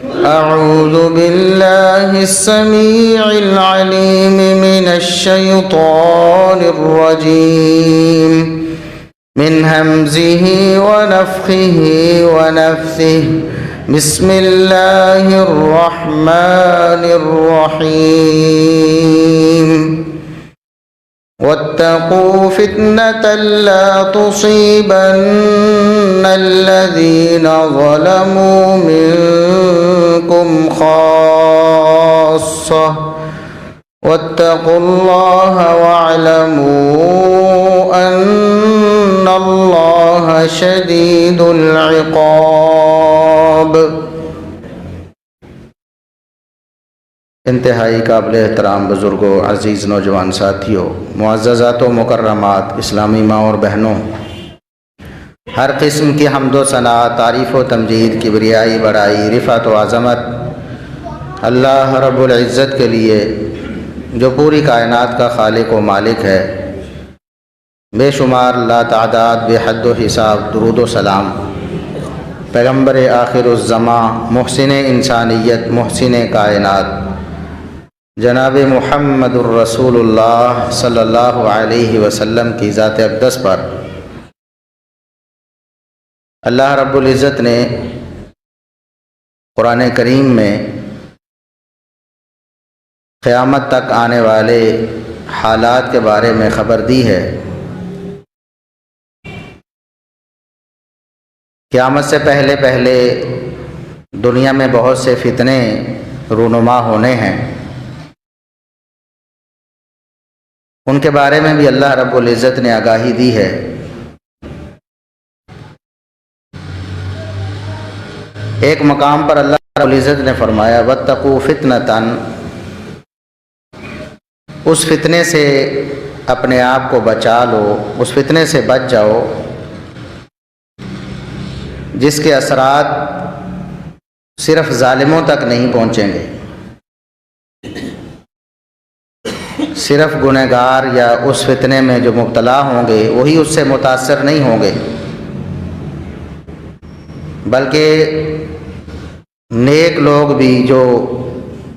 أعوذ بالله السميع العليم من الشيطان الرجيم من همزه ونفخه ونفثه بسم الله الرحمن الرحيم واتقوا فتنة لا تصيبن الذين ظلموا منكم خاصة واتقوا الله واعلموا أن الله شديد العقاب۔ انتہائی قابل احترام بزرگوں، عزیز نوجوان ساتھیوں، معززات و مکرمات، اسلامی ماں اور بہنوں، ہر قسم کی حمد و ثنا، تعریف و تمجید، کبریائی، بڑائی، رفعت و عظمت اللہ رب العزت کے لیے جو پوری کائنات کا خالق و مالک ہے۔ بے شمار لا تعداد، بے حد و حساب درود و سلام پیغمبر آخر الزماں، محسن انسانیت، محسن کائنات جناب محمد الرسول اللہ صلی اللہ علیہ وسلم کی ذات اقدس پر اللہ رب العزت نے قرآن کریم میں قیامت تک آنے والے حالات کے بارے میں خبر دی ہے۔ قیامت سے پہلے پہلے دنیا میں بہت سے فتنے رونما ہونے ہیں، ان کے بارے میں بھی اللہ رب العزت نے آگاہی دی ہے۔ ایک مقام پر اللہ رب العزت نے فرمایا واتقوا فتنةً، اس فتنے سے اپنے آپ کو بچا لو، اس فتنے سے بچ جاؤ جس کے اثرات صرف ظالموں تک نہیں پہنچیں گے، صرف گنہگار یا اس فتنے میں جو مبتلا ہوں گے وہی اس سے متاثر نہیں ہوں گے، بلکہ نیک لوگ بھی جو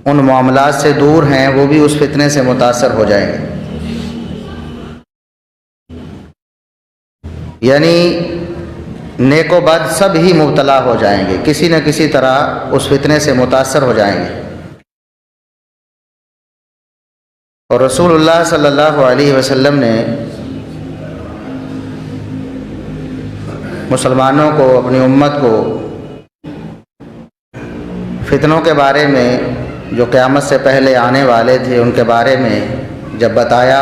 ان معاملات سے دور ہیں وہ بھی اس فتنے سے متاثر ہو جائیں گے۔ یعنی نیک و بد سب ہی مبتلا ہو جائیں گے، کسی نہ کسی طرح اس فتنے سے متاثر ہو جائیں گے۔ اور رسول اللہ صلی اللہ علیہ وسلم نے مسلمانوں کو، اپنی امت کو فتنوں کے بارے میں جو قیامت سے پہلے آنے والے تھے ان کے بارے میں جب بتایا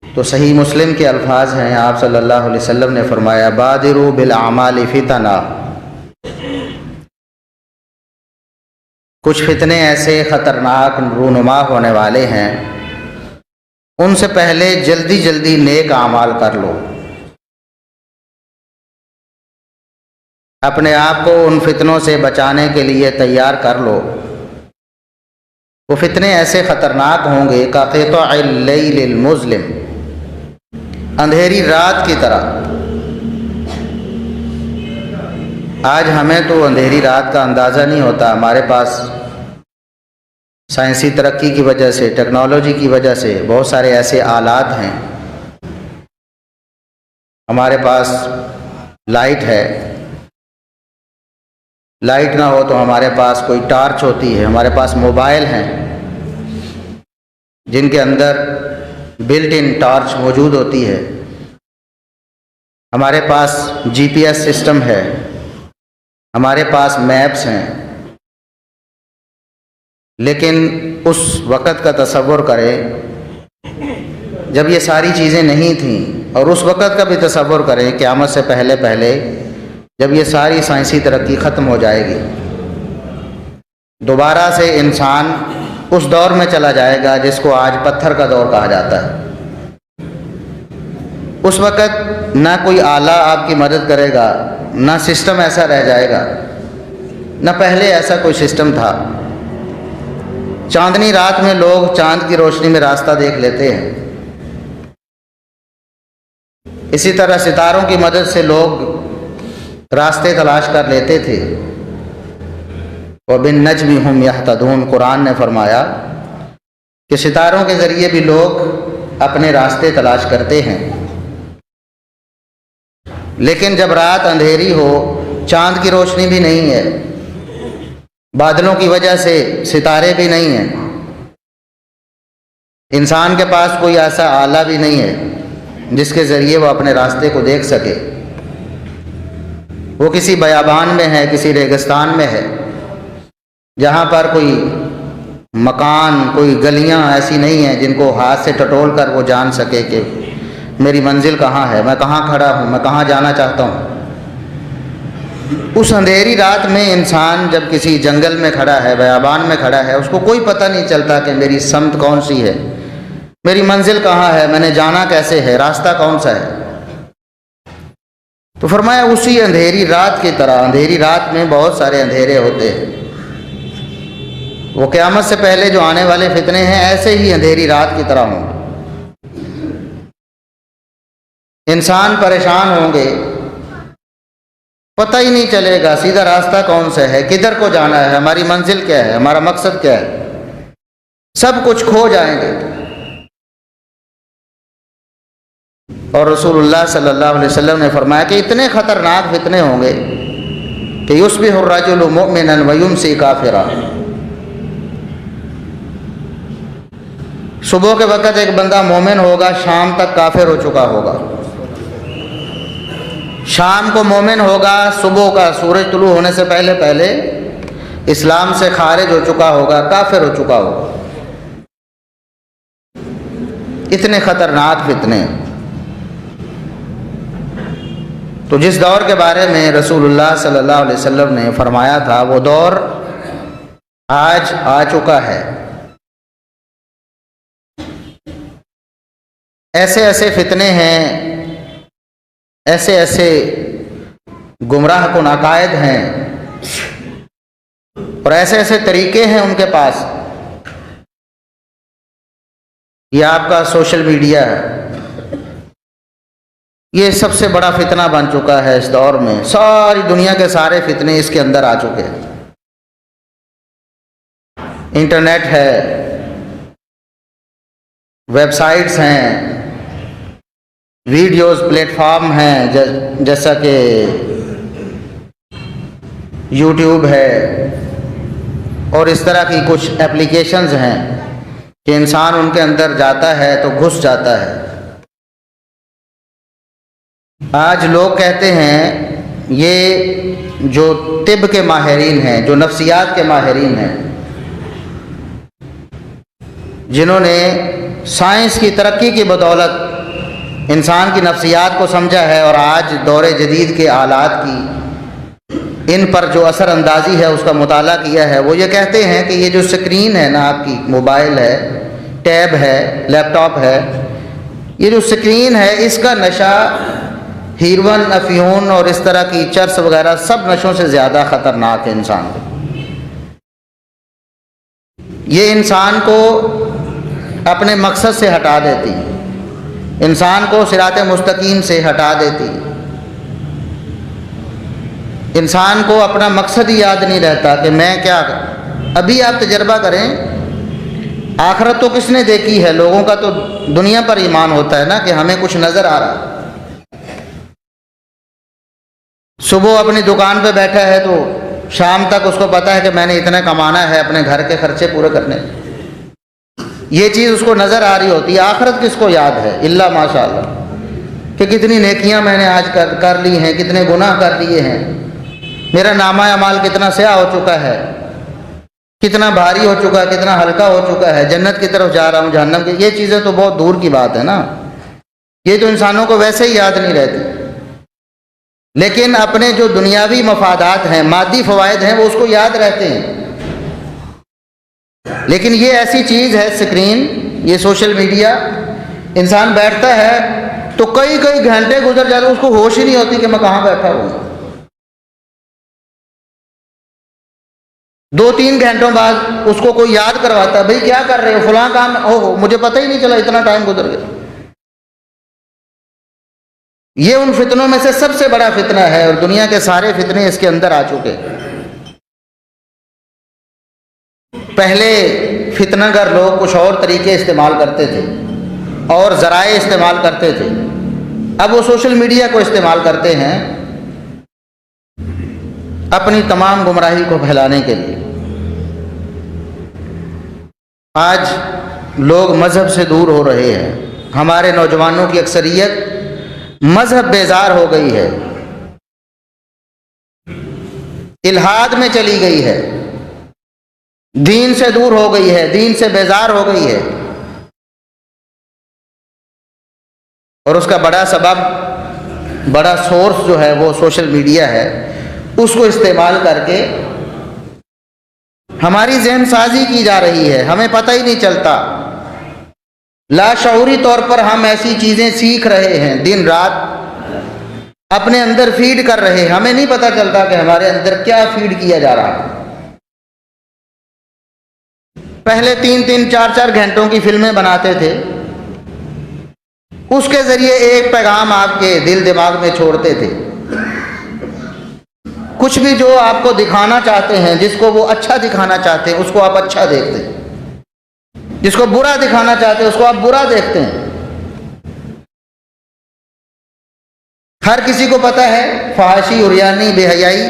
تو صحیح مسلم کے الفاظ ہیں، آپ صلی اللہ علیہ وسلم نے فرمایا بادروا بالاعمال فتنا، کچھ فتنے ایسے خطرناک رونما ہونے والے ہیں، ان سے پہلے جلدی جلدی نیک اعمال کر لو، اپنے آپ کو ان فتنوں سے بچانے کے لیے تیار کر لو۔ وہ فتنے ایسے خطرناک ہوں گے کقطع اللیل المظلم، اندھیری رات کی طرح۔ آج ہمیں تو اندھیری رات کا اندازہ نہیں ہوتا، ہمارے پاس سائنسی ترقی کی وجہ سے، ٹیکنالوجی کی وجہ سے بہت سارے ایسے آلات ہیں، ہمارے پاس لائٹ ہے، لائٹ نہ ہو تو ہمارے پاس کوئی ٹارچ ہوتی ہے، ہمارے پاس موبائل ہیں جن کے اندر بلٹ ان ٹارچ موجود ہوتی ہے، ہمارے پاس جی پی ایس سسٹم ہے، ہمارے پاس میپس ہیں، لیکن اس وقت کا تصور کریں جب یہ ساری چیزیں نہیں تھیں، اور اس وقت کا بھی تصور کریں قیامت سے پہلے پہلے جب یہ ساری سائنسی ترقی ختم ہو جائے گی، دوبارہ سے انسان اس دور میں چلا جائے گا جس کو آج پتھر کا دور کہا جاتا ہے۔ اس وقت نہ کوئی آلہ آپ کی مدد کرے گا، نہ سسٹم ایسا رہ جائے گا، نہ پہلے ایسا کوئی سسٹم تھا۔ چاندنی رات میں لوگ چاند کی روشنی میں راستہ دیکھ لیتے ہیں، اسی طرح ستاروں کی مدد سے لوگ راستے تلاش کر لیتے تھے، وبالنجم هم یہتدون، قرآن نے فرمایا کہ ستاروں کے ذریعے بھی لوگ اپنے راستے تلاش کرتے ہیں، لیکن جب رات اندھیری ہو، چاند کی روشنی بھی نہیں ہے، بادلوں کی وجہ سے ستارے بھی نہیں ہیں، انسان کے پاس کوئی ایسا آلہ بھی نہیں ہے جس کے ذریعے وہ اپنے راستے کو دیکھ سکے، وہ کسی بیابان میں ہے، کسی ریگستان میں ہے، جہاں پر کوئی مکان، کوئی گلیاں ایسی نہیں ہیں جن کو ہاتھ سے ٹٹول کر وہ جان سکے کہ میری منزل کہاں ہے، میں کہاں کھڑا ہوں، میں کہاں جانا چاہتا ہوں۔ اس اندھیری رات میں انسان جب کسی جنگل میں کھڑا ہے، بیابان میں کھڑا ہے، اس کو کوئی پتہ نہیں چلتا کہ میری سمت کون سی ہے، میری منزل کہاں ہے، میں نے جانا کیسے ہے، راستہ کون سا ہے۔ تو فرمایا اسی اندھیری رات کی طرح، اندھیری رات میں بہت سارے اندھیرے ہوتے ہیں، وہ قیامت سے پہلے جو آنے والے فتنے ہیں ایسے ہی اندھیری رات کی طرح ہوں۔ انسان پریشان ہوں گے، پتہ ہی نہیں چلے گا سیدھا راستہ کون سا ہے، کدھر کو جانا ہے، ہماری منزل کیا ہے، ہمارا مقصد کیا ہے، سب کچھ کھو جائیں گے۔ اور رسول اللہ صلی اللہ علیہ وسلم نے فرمایا کہ اتنے خطرناک فتنے ہوں گے کہ یصبح الرجل مؤمنا ویمسی کافرا، صبح کے وقت ایک بندہ مومن ہوگا، شام تک کافر ہو چکا ہوگا، شام کو مومن ہوگا، صبح کا سورج طلوع ہونے سے پہلے پہلے اسلام سے خارج ہو چکا ہوگا، کافر ہو چکا ہوگا۔ اتنے خطرناک فتنے۔ تو جس دور کے بارے میں رسول اللہ صلی اللہ علیہ وسلم نے فرمایا تھا وہ دور آج آ چکا ہے۔ ایسے ایسے فتنے ہیں، ایسے ایسے گمراہ کن عقائد ہیں، اور ایسے ایسے طریقے ہیں ان کے پاس۔ یہ آپ کا سوشل میڈیا ہے، یہ سب سے بڑا فتنہ بن چکا ہے اس دور میں، ساری دنیا کے سارے فتنے اس کے اندر آ چکے ہیں۔ انٹرنیٹ ہے، ویب سائٹس ہیں، ویڈیوز پلیٹ فارم ہیں جیسا کہ یوٹیوب ہے، اور اس طرح کی کچھ اپلیکیشنز ہیں کہ انسان ان کے اندر جاتا ہے تو گھس جاتا ہے۔ آج لوگ کہتے ہیں، یہ جو طب کے ماہرین ہیں، جو نفسیات کے ماہرین ہیں، جنہوں نے سائنس کی ترقی کی بدولت انسان کی نفسیات کو سمجھا ہے، اور آج دور جدید کے آلات کی ان پر جو اثر اندازی ہے اس کا مطالعہ کیا ہے، وہ یہ کہتے ہیں کہ یہ جو سکرین ہے نا، آپ کی موبائل ہے، ٹیب ہے، لیپ ٹاپ ہے، یہ جو سکرین ہے اس کا نشہ ہیروئن، افیون اور اس طرح کی چرس وغیرہ سب نشوں سے زیادہ خطرناک ہے انسان کو۔ یہ انسان کو اپنے مقصد سے ہٹا دیتی، انسان کو صراط مستقیم سے ہٹا دیتی، انسان کو اپنا مقصد ہی یاد نہیں رہتا کہ میں کیا کروں۔ ابھی آپ تجربہ کریں، آخرت تو کس نے دیکھی ہے؟ لوگوں کا تو دنیا پر ایمان ہوتا ہے نا کہ ہمیں کچھ نظر آ رہا۔ صبح اپنی دکان پہ بیٹھا ہے تو شام تک اس کو پتا ہے کہ میں نے اتنا کمانا ہے اپنے گھر کے خرچے پورے کرنے، یہ چیز اس کو نظر آ رہی ہوتی ہے۔ آخرت کس کو یاد ہے؟ الا ماشاء اللہ، کہ کتنی نیکیاں میں نے آج کر لی ہیں، کتنے گناہ کر لیے ہیں، میرا نامہ اعمال کتنا سیاہ ہو چکا ہے، کتنا بھاری ہو چکا ہے، کتنا ہلکا ہو چکا ہے، جنت کی طرف جا رہا ہوں، جہنم کی۔ یہ چیزیں تو بہت دور کی بات ہے نا، یہ تو انسانوں کو ویسے ہی یاد نہیں رہتی، لیکن اپنے جو دنیاوی مفادات ہیں، مادی فوائد ہیں، وہ اس کو یاد رہتے ہیں۔ لیکن یہ ایسی چیز ہے سکرین، یہ سوشل میڈیا، انسان بیٹھتا ہے تو کئی گھنٹے گزر جاتے، اس کو ہوش ہی نہیں ہوتی کہ میں کہاں بیٹھا ہوں۔ 2-3 گھنٹوں بعد اس کو کوئی یاد کرواتا ہے، بھئی کیا کر رہے ہو، فلاں کام، اوہ مجھے پتہ ہی نہیں چلا اتنا ٹائم گزر گیا۔ یہ ان فتنوں میں سے سب سے بڑا فتنہ ہے، اور دنیا کے سارے فتنے اس کے اندر آ چکے۔ پہلے فتنہ گر لوگ کچھ اور طریقے استعمال کرتے تھے اور ذرائع استعمال کرتے تھے، اب وہ سوشل میڈیا کو استعمال کرتے ہیں اپنی تمام گمراہی کو پھیلانے کے لیے۔ آج لوگ مذہب سے دور ہو رہے ہیں، ہمارے نوجوانوں کی اکثریت مذہب بیزار ہو گئی ہے، الحاد میں چلی گئی ہے، دین سے دور ہو گئی ہے، دین سے بیزار ہو گئی ہے، اور اس کا بڑا سبب، بڑا سورس جو ہے وہ سوشل میڈیا ہے۔ اس کو استعمال کر کے ہماری ذہن سازی کی جا رہی ہے، ہمیں پتہ ہی نہیں چلتا، لاشعوری طور پر ہم ایسی چیزیں سیکھ رہے ہیں، دن رات اپنے اندر فیڈ کر رہے ہیں، ہمیں نہیں پتہ چلتا کہ ہمارے اندر کیا فیڈ کیا جا رہا ہے۔ پہلے 3-3 4-4 گھنٹوں کی فلمیں بناتے تھے، اس کے ذریعے ایک پیغام آپ کے دل دماغ میں چھوڑتے تھے، کچھ بھی جو آپ کو دکھانا چاہتے ہیں، جس کو وہ اچھا دکھانا چاہتے ہیں اس کو آپ اچھا دیکھتے ہیں، جس کو برا دکھانا چاہتے ہیں اس کو آپ برا دیکھتے ہیں۔ ہر کسی کو پتہ ہے فحاشی، عریانی، بے حیائی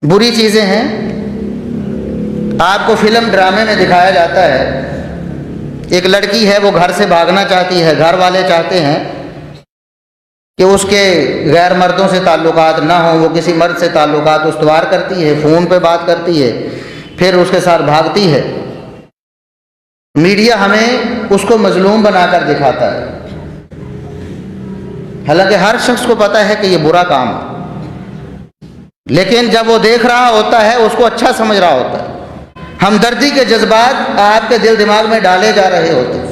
بری چیزیں ہیں۔ آپ کو فلم ڈرامے میں دکھایا جاتا ہے، ایک لڑکی ہے وہ گھر سے بھاگنا چاہتی ہے، گھر والے چاہتے ہیں کہ اس کے غیر مردوں سے تعلقات نہ ہوں، وہ کسی مرد سے تعلقات استوار کرتی ہے، فون پہ بات کرتی ہے، پھر اس کے ساتھ بھاگتی ہے۔ میڈیا ہمیں اس کو مظلوم بنا کر دکھاتا ہے، حالانکہ ہر شخص کو پتہ ہے کہ یہ برا کام ہے، لیکن جب وہ دیکھ رہا ہوتا ہے اس کو اچھا سمجھ رہا ہوتا ہے، ہمدردی کے جذبات آپ کے دل دماغ میں ڈالے جا رہے ہوتے ہیں۔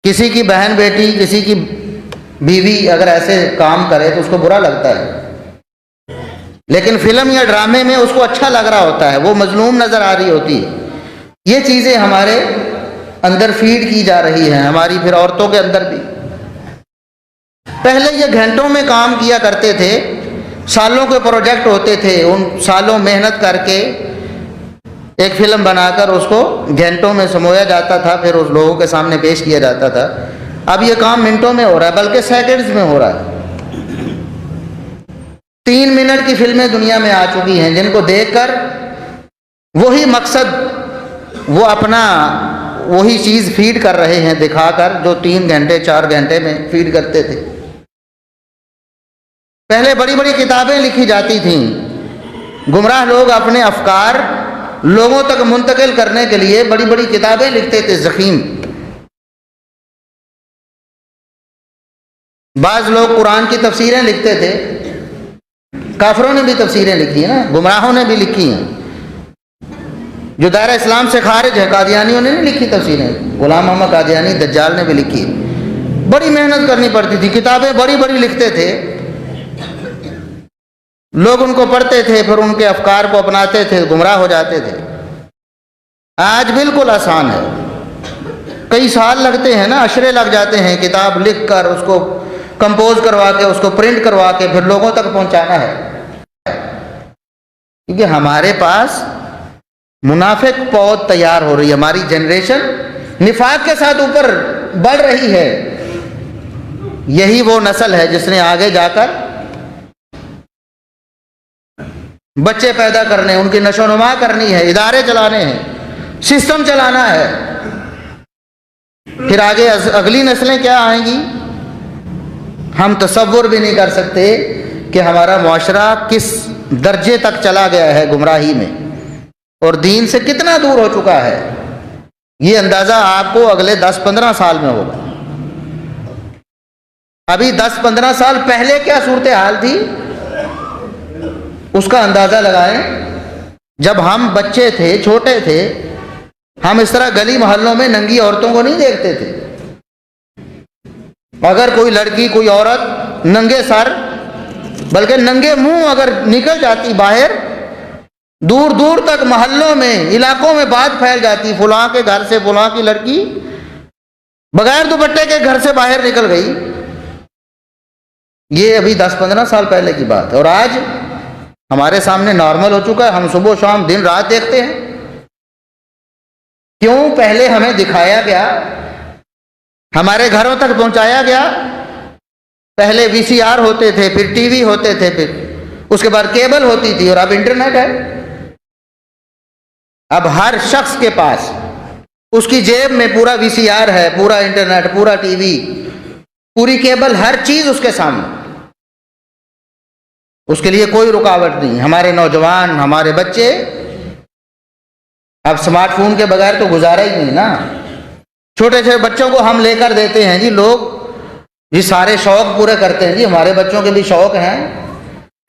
کسی کی بہن بیٹی، کسی کی بیوی اگر ایسے کام کرے تو اس کو برا لگتا ہے، لیکن فلم یا ڈرامے میں اس کو اچھا لگ رہا ہوتا ہے، وہ مظلوم نظر آ رہی ہوتی ہے۔ یہ چیزیں ہمارے اندر فیڈ کی جا رہی ہیں، ہماری پھر عورتوں کے اندر بھی۔ پہلے یہ گھنٹوں میں کام کیا کرتے تھے، سالوں کے پروجیکٹ ہوتے تھے، ان سالوں محنت کر کے ایک فلم بنا کر اس کو گھنٹوں میں سمویا جاتا تھا، پھر اس لوگوں کے سامنے پیش کیا جاتا تھا۔ اب یہ کام منٹوں میں ہو رہا ہے، بلکہ سیکنڈز میں ہو رہا ہے۔ 3 منٹ کی فلمیں دنیا میں آ چکی ہیں، جن کو دیکھ کر وہی مقصد، وہ اپنا وہی چیز فیڈ کر رہے ہیں دکھا کر، جو 3 گھنٹے 4 گھنٹے میں فیڈ کرتے تھے۔ پہلے بڑی بڑی کتابیں لکھی جاتی تھیں، گمراہ لوگ اپنے افکار لوگوں تک منتقل کرنے کے لیے بڑی بڑی کتابیں لکھتے تھے، ضخیم۔ بعض لوگ قرآن کی تفسیریں لکھتے تھے، کافروں نے بھی تفسیریں لکھی ہیں نا، گمراہوں نے بھی لکھی ہیں، جو دائرہ اسلام سے خارج ہے، قادیانیوں نے نہیں لکھی تفسیریں، غلام محمد قادیانی دجال نے بھی لکھی۔ بڑی محنت کرنی پڑتی تھی، کتابیں بڑی بڑی لکھتے تھے، لوگ ان کو پڑھتے تھے، پھر ان کے افکار کو اپناتے تھے، گمراہ ہو جاتے تھے۔ آج بالکل آسان ہے، کئی سال لگتے ہیں نا، اشرے لگ جاتے ہیں کتاب لکھ کر، اس کو کمپوز کروا کے، اس کو پرنٹ کروا کے پھر لوگوں تک پہنچانا ہے، کیونکہ ہمارے پاس منافق پود تیار ہو رہی ہے، ہماری جنریشن نفاق کے ساتھ اوپر بڑھ رہی ہے۔ یہی وہ نسل ہے جس نے آگے جا کر بچے پیدا کرنے، ان کی نشو و نما کرنی ہے، ادارے چلانے ہیں، سسٹم چلانا ہے۔ پھر آگے اگلی نسلیں کیا آئیں گی، ہم تصور بھی نہیں کر سکتے کہ ہمارا معاشرہ کس درجے تک چلا گیا ہے گمراہی میں، اور دین سے کتنا دور ہو چکا ہے۔ یہ اندازہ آپ کو اگلے 10-15 سال میں ہوگا۔ ابھی 10-15 سال پہلے کیا صورتحال تھی، اس کا اندازہ لگائیں۔ جب ہم بچے تھے، چھوٹے تھے، ہم اس طرح گلی محلوں میں ننگی عورتوں کو نہیں دیکھتے تھے۔ اگر کوئی لڑکی، کوئی عورت ننگے سر، بلکہ ننگے منہ اگر نکل جاتی باہر، دور دور تک محلوں میں، علاقوں میں بات پھیل جاتی، فلاں کے گھر سے فلاں کی لڑکی بغیر دوپٹے کے گھر سے باہر نکل گئی۔ یہ ابھی 10-15 سال پہلے کی بات ہے، اور آج ہمارے سامنے نارمل ہو چکا ہے، ہم صبح شام دن رات دیکھتے ہیں. کیوں؟ پہلے ہمیں دکھایا گیا، ہمارے گھروں تک پہنچایا گیا. پہلے وی سی آر ہوتے تھے، پھر ٹی وی ہوتے تھے، پھر اس کے بعد کیبل ہوتی تھی، اور اب انٹرنیٹ ہے. اب ہر شخص کے پاس اس کی جیب میں پورا وی سی آر ہے، پورا انٹرنیٹ، پورا ٹی وی، پوری کیبل، ہر چیز اس کے سامنے. اس کے لیے کوئی رکاوٹ نہیں. ہمارے نوجوان، ہمارے بچے اب اسمارٹ فون کے بغیر تو گزارا ہی نہیں نا. چھوٹے چھوٹے بچوں کو ہم لے کر دیتے ہیں جی، لوگ جی سارے شوق پورے کرتے ہیں. جی ہمارے بچوں کے بھی شوق ہیں،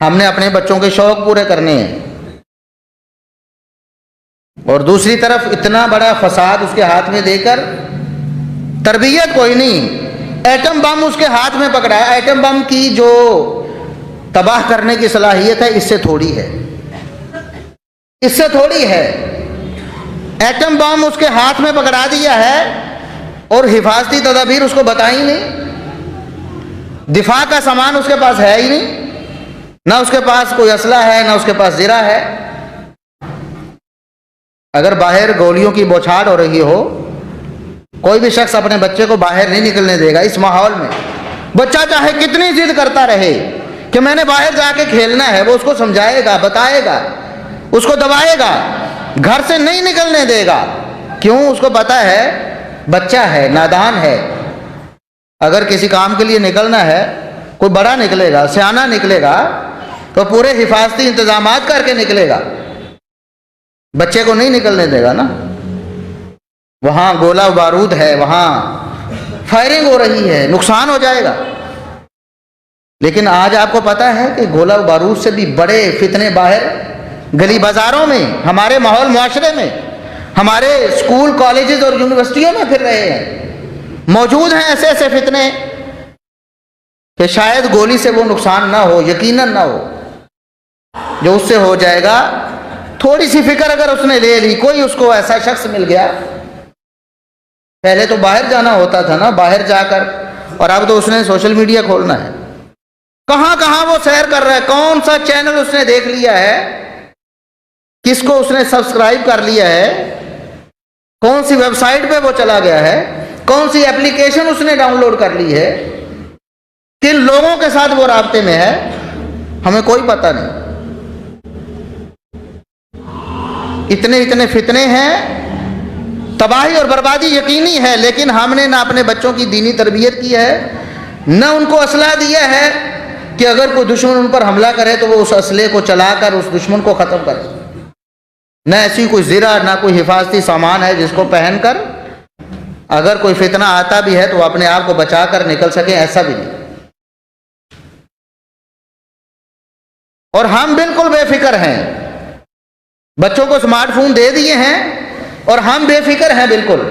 ہم نے اپنے بچوں کے شوق پورے کرنے ہیں. اور دوسری طرف اتنا بڑا فساد اس کے ہاتھ میں دے کر، تربیت کوئی نہیں. ایٹم بم اس کے ہاتھ میں پکڑا ہے. ایٹم بم کی جو تباہ کرنے کی صلاحیت ہے اس سے تھوڑی ہے، اس سے تھوڑی ہے. ایٹم بم اس کے ہاتھ میں پکڑا دیا ہے اور حفاظتی تدابیر اس کو بتائی نہیں. دفاع کا سامان اس کے پاس ہے ہی نہیں، نہ اس کے پاس کوئی اسلحہ ہے، نہ اس کے پاس زرہ ہے. اگر باہر گولیوں کی بوچھاڑ ہو رہی ہو، کوئی بھی شخص اپنے بچے کو باہر نہیں نکلنے دے گا. اس ماحول میں بچہ چاہے کتنی ضد کرتا رہے کہ میں نے باہر جا کے کھیلنا ہے، وہ اس کو سمجھائے گا، بتائے گا، اس کو دبائے گا، گھر سے نہیں نکلنے دے گا. کیوں؟ اس کو پتا ہے بچہ ہے، نادان ہے. اگر کسی کام کے لیے نکلنا ہے، کوئی بڑا نکلے گا، سیانا نکلے گا، تو پورے حفاظتی انتظامات کر کے نکلے گا. بچے کو نہیں نکلنے دے گا نا. وہاں گولہ بارود ہے، وہاں فائرنگ ہو رہی ہے، نقصان ہو جائے گا. لیکن آج آپ کو پتا ہے کہ گولہ بارود سے بھی بڑے فتنے باہر گلی بازاروں میں، ہمارے ماحول معاشرے میں، ہمارے اسکول کالجز اور یونیورسٹیوں میں پھر رہے ہیں. موجود ہیں ایسے ایسے فتنے کہ شاید گولی سے وہ نقصان نہ ہو، یقیناً نہ ہو. جو اس سے ہو جائے گا، تھوڑی سی فکر اگر اس نے لے لی، کوئی اس کو ایسا شخص مل گیا. پہلے تو باہر جانا ہوتا تھا نا، باہر جا کر، اور اب تو اس نے سوشل میڈیا کھولنا ہے. کہاں کہاں وہ سیر کر رہا ہے، کون سا چینل اس نے دیکھ لیا ہے، کس کو اس نے سبسکرائب کر لیا ہے، کون سی ویب سائٹ پہ وہ چلا گیا ہے، کون سی اپلیکیشن اس نے ڈاؤن لوڈ کر لی ہے، کن لوگوں کے ساتھ وہ رابطے میں ہے، ہمیں کوئی پتہ نہیں. اتنے فتنے ہیں، تباہی اور بربادی یقینی ہے. لیکن ہم نے نہ اپنے بچوں کی دینی تربیت کی ہے، نہ ان کو اسلحہ دیا ہے کہ اگر کوئی دشمن ان پر حملہ کرے تو وہ اس اسلحے کو چلا کر اس دشمن کو ختم کرے. نہ ایسی کوئی زرہ، نہ کوئی حفاظتی سامان ہے جس کو پہن کر اگر کوئی فتنہ آتا بھی ہے تو اپنے آپ کو بچا کر نکل سکیں، ایسا بھی نہیں. اور ہم بالکل بے فکر ہیں. بچوں کو اسمارٹ فون دے دیے ہیں اور ہم بے فکر ہیں بالکل.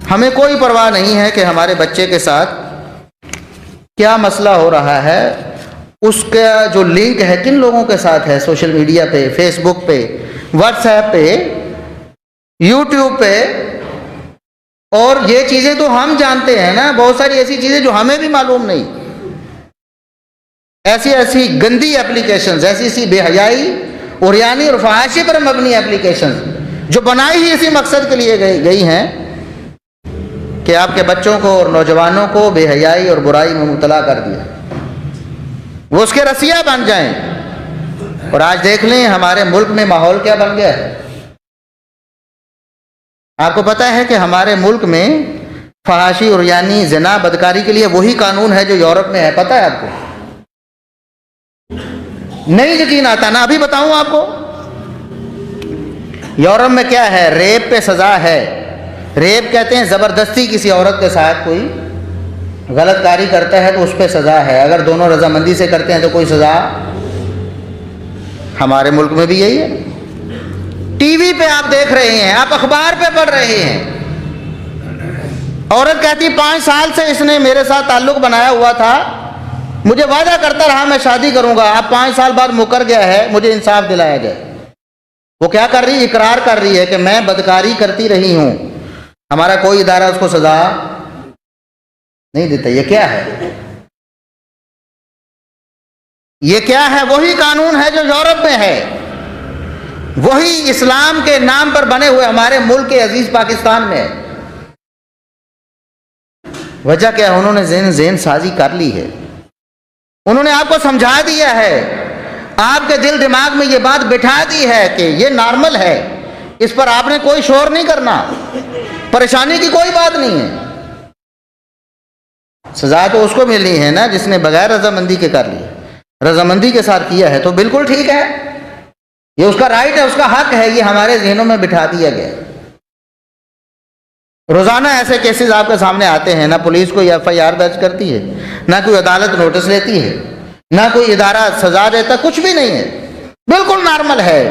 ہمیں کوئی پرواہ نہیں ہے کہ ہمارے بچے کے ساتھ کیا مسئلہ ہو رہا ہے، اس کا جو لنک ہے کن لوگوں کے ساتھ ہے، سوشل میڈیا پہ، فیس بک پہ، واٹس ایپ پہ، یوٹیوب پہ. اور یہ چیزیں تو ہم جانتے ہیں نا، بہت ساری ایسی چیزیں جو ہمیں بھی معلوم نہیں. ایسی ایسی گندی اپلیکیشنز، ایسی ایسی بے حیائی، عریانی اور فحاشی پر مبنی اپلیکیشنز جو بنائی ہی اسی مقصد کے لیے گئی ہیں کہ آپ کے بچوں کو اور نوجوانوں کو بے حیائی اور برائی میں مبتلا کر دیا، وہ اس کے رسیا بن جائیں. اور آج دیکھ لیں ہمارے ملک میں ماحول کیا بن گیا ہے. آپ کو پتہ ہے کہ ہمارے ملک میں فحاشی، عریانی، زنا، بدکاری کے لیے وہی قانون ہے جو یورپ میں ہے. پتہ ہے آپ کو؟ نہیں یقین آتا نا؟ ابھی بتاؤں آپ کو. یورپ میں کیا ہے؟ ریپ پہ سزا ہے. ریپ کہتے ہیں زبردستی کسی عورت کے ساتھ کوئی غلط کاری کرتا ہے تو اس پہ سزا ہے. اگر دونوں رضامندی سے کرتے ہیں تو کوئی سزا. ہمارے ملک میں بھی یہی ہے. ٹی وی پہ آپ دیکھ رہے ہیں، آپ اخبار پہ پڑھ رہے ہیں، عورت کہتی 5 سال سے اس نے میرے ساتھ تعلق بنایا ہوا تھا، مجھے وعدہ کرتا رہا میں شادی کروں گا، اب 5 سال بعد مکر گیا ہے، مجھے انصاف دلایا جائے. وہ کیا کر رہی؟ اقرار کر رہی ہے کہ میں بدکاری کرتی رہی ہوں. ہمارا کوئی ادارہ اس کو سزا نہیں دیتا. یہ کیا ہے؟ یہ کیا ہے؟ وہی قانون ہے جو یورپ میں ہے، وہی اسلام کے نام پر بنے ہوئے ہمارے ملک کے عزیز پاکستان میں ہے۔ وجہ کیا ہے؟ انہوں نے ذہن سازی کر لی ہے، انہوں نے آپ کو سمجھا دیا ہے، آپ کے دل دماغ میں یہ بات بٹھا دی ہے کہ یہ نارمل ہے، اس پر آپ نے کوئی شور نہیں کرنا، پریشانی کی کوئی بات نہیں ہے۔ سزا تو اس کو ملنی ہے نا جس نے بغیر رضامندی کے کر لی، رضامندی کے ساتھ کیا ہے تو بالکل ٹھیک ہے، یہ اس کا رائٹ ہے، اس کا حق ہے، یہ ہمارے ذہنوں میں بٹھا دیا گیا۔ روزانہ ایسے کیسز آپ کے سامنے آتے ہیں، نہ پولیس کوئی FIR درج کرتی ہے، نہ کوئی عدالت نوٹس لیتی ہے، نہ کوئی ادارہ سزا دیتا، کچھ بھی نہیں ہے، بالکل نارمل ہے۔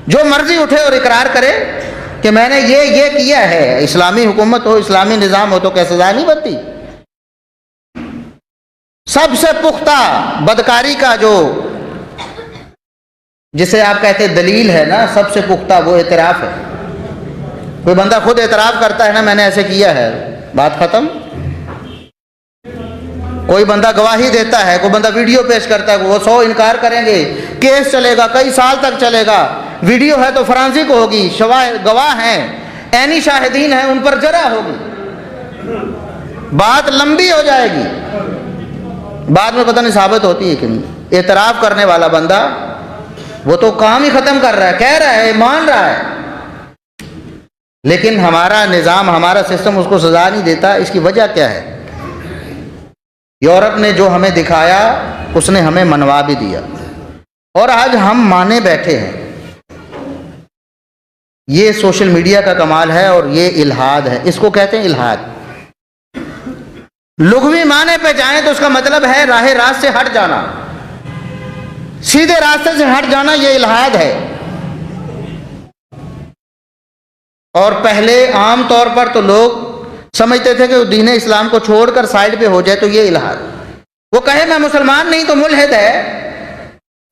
جو مرضی اٹھے اور اقرار کرے کہ میں نے یہ کیا ہے، اسلامی حکومت ہو، اسلامی نظام ہو تو کیا سزا نہیں بنتی؟ سب سے پختہ بدکاری کا جو جسے آپ کہتے دلیل ہے نا، سب سے پختہ وہ اعتراف ہے۔ کوئی بندہ خود اعتراف کرتا ہے نا میں نے ایسے کیا ہے، بات ختم۔ کوئی بندہ گواہی دیتا ہے، کوئی بندہ ویڈیو پیش کرتا ہے، وہ 100 انکار کریں گے، کیس چلے گا، کئی سال تک چلے گا، ویڈیو ہے تو فرانسک ہوگی، گواہ ہیں، عینی شاہدین ہیں، ان پر جرح ہوگی، بات لمبی ہو جائے گی، بعد میں پتہ نہیں ثابت ہوتی ہے کہ نہیں۔ اعتراف کرنے والا بندہ وہ تو کام ہی ختم کر رہا ہے، کہہ رہا ہے، مان رہا ہے، لیکن ہمارا نظام، ہمارا سسٹم اس کو سزا نہیں دیتا۔ اس کی وجہ کیا ہے؟ یورپ نے جو ہمیں دکھایا اس نے ہمیں منوا بھی دیا، اور آج ہم مانے بیٹھے ہیں۔ یہ سوشل میڈیا کا کمال ہے، اور یہ الحاد ہے، اس کو کہتے ہیں الحاد۔ لغوی معنی پہ جائیں تو اس کا مطلب ہے راہ راست سے ہٹ جانا، سیدھے راستے سے ہٹ جانا، یہ الحاد ہے۔ اور پہلے عام طور پر تو لوگ سمجھتے تھے کہ دین اسلام کو چھوڑ کر سائڈ پہ ہو جائے تو یہ الحاد، وہ کہے میں مسلمان نہیں تو ملحد ہے،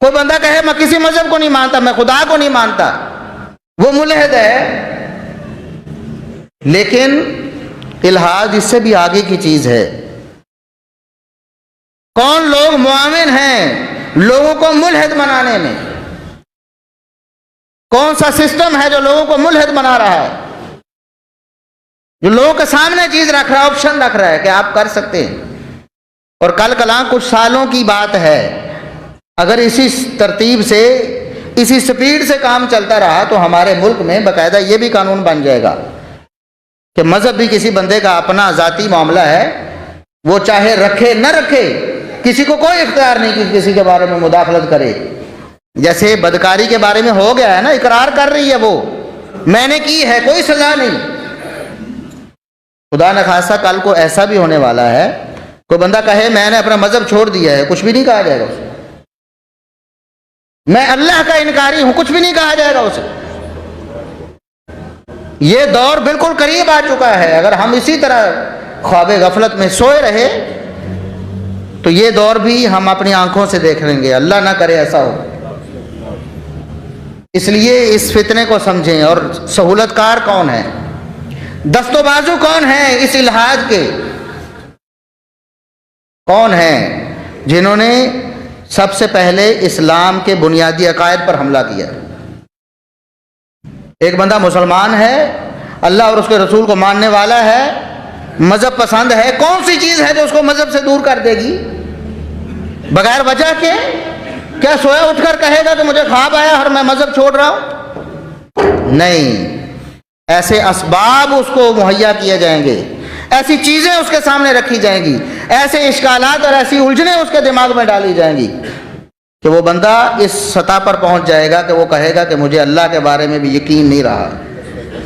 کوئی بندہ کہے میں کسی مذہب کو نہیں مانتا، میں خدا کو نہیں مانتا، وہ ملحد ہے۔ لیکن الحاد اس سے بھی آگے کی چیز ہے۔ کون لوگ معاون ہیں لوگوں کو ملحد بنانے میں؟ کون سا سسٹم ہے جو لوگوں کو ملحد بنا رہا ہے، جو لوگوں کے سامنے چیز رکھ رہا ہے، آپشن رکھ رہا ہے کہ آپ کر سکتے ہیں؟ اور کل کلاں کچھ سالوں کی بات ہے، اگر اسی ترتیب سے، اسی سپیڈ سے کام چلتا رہا تو ہمارے ملک میں باقاعدہ یہ بھی قانون بن جائے گا کہ مذہب بھی کسی بندے کا اپنا ذاتی معاملہ ہے، وہ چاہے رکھے نہ رکھے، کسی کو کوئی اختیار نہیں کہ کسی کے بارے میں مداخلت کرے۔ جیسے بدکاری کے بارے میں ہو گیا ہے نا، اقرار کر رہی ہے وہ، میں نے کی ہے، کوئی سزا نہیں۔ خدا نخواستہ کل کو ایسا بھی ہونے والا ہے، کوئی بندہ کہے میں نے اپنا مذہب چھوڑ دیا ہے، کچھ بھی نہیں کہا جائے گا اسے، میں اللہ کا انکاری ہوں، کچھ بھی نہیں کہا جائے گا اسے۔ یہ دور بالکل قریب آ چکا ہے، اگر ہم اسی طرح خواب غفلت میں سوئے رہے تو یہ دور بھی ہم اپنی آنکھوں سے دیکھ لیں گے، اللہ نہ کرے ایسا ہو۔ اس لیے اس فتنے کو سمجھیں، اور سہولت کار کون ہے، دست و بازو کون ہیں اس الحاد کے؟ کون ہیں جنہوں نے سب سے پہلے اسلام کے بنیادی عقائد پر حملہ کیا؟ ایک بندہ مسلمان ہے، اللہ اور اس کے رسول کو ماننے والا ہے، مذہب پسند ہے، کون سی چیز ہے جو اس کو مذہب سے دور کر دے گی بغیر وجہ کے؟ کیا سویا اٹھ کر کہے گا کہ مجھے خواب آیا اور میں مذہب چھوڑ رہا ہوں؟ نہیں، ایسے اسباب اس کو مہیا کیے جائیں گے، ایسی چیزیں اس کے سامنے رکھی جائیں گی، ایسے اشکالات اور ایسی الجھنیں اس کے دماغ میں ڈالی جائیں گی کہ وہ بندہ اس سطح پر پہنچ جائے گا کہ وہ کہے گا کہ مجھے اللہ کے بارے میں بھی یقین نہیں رہا،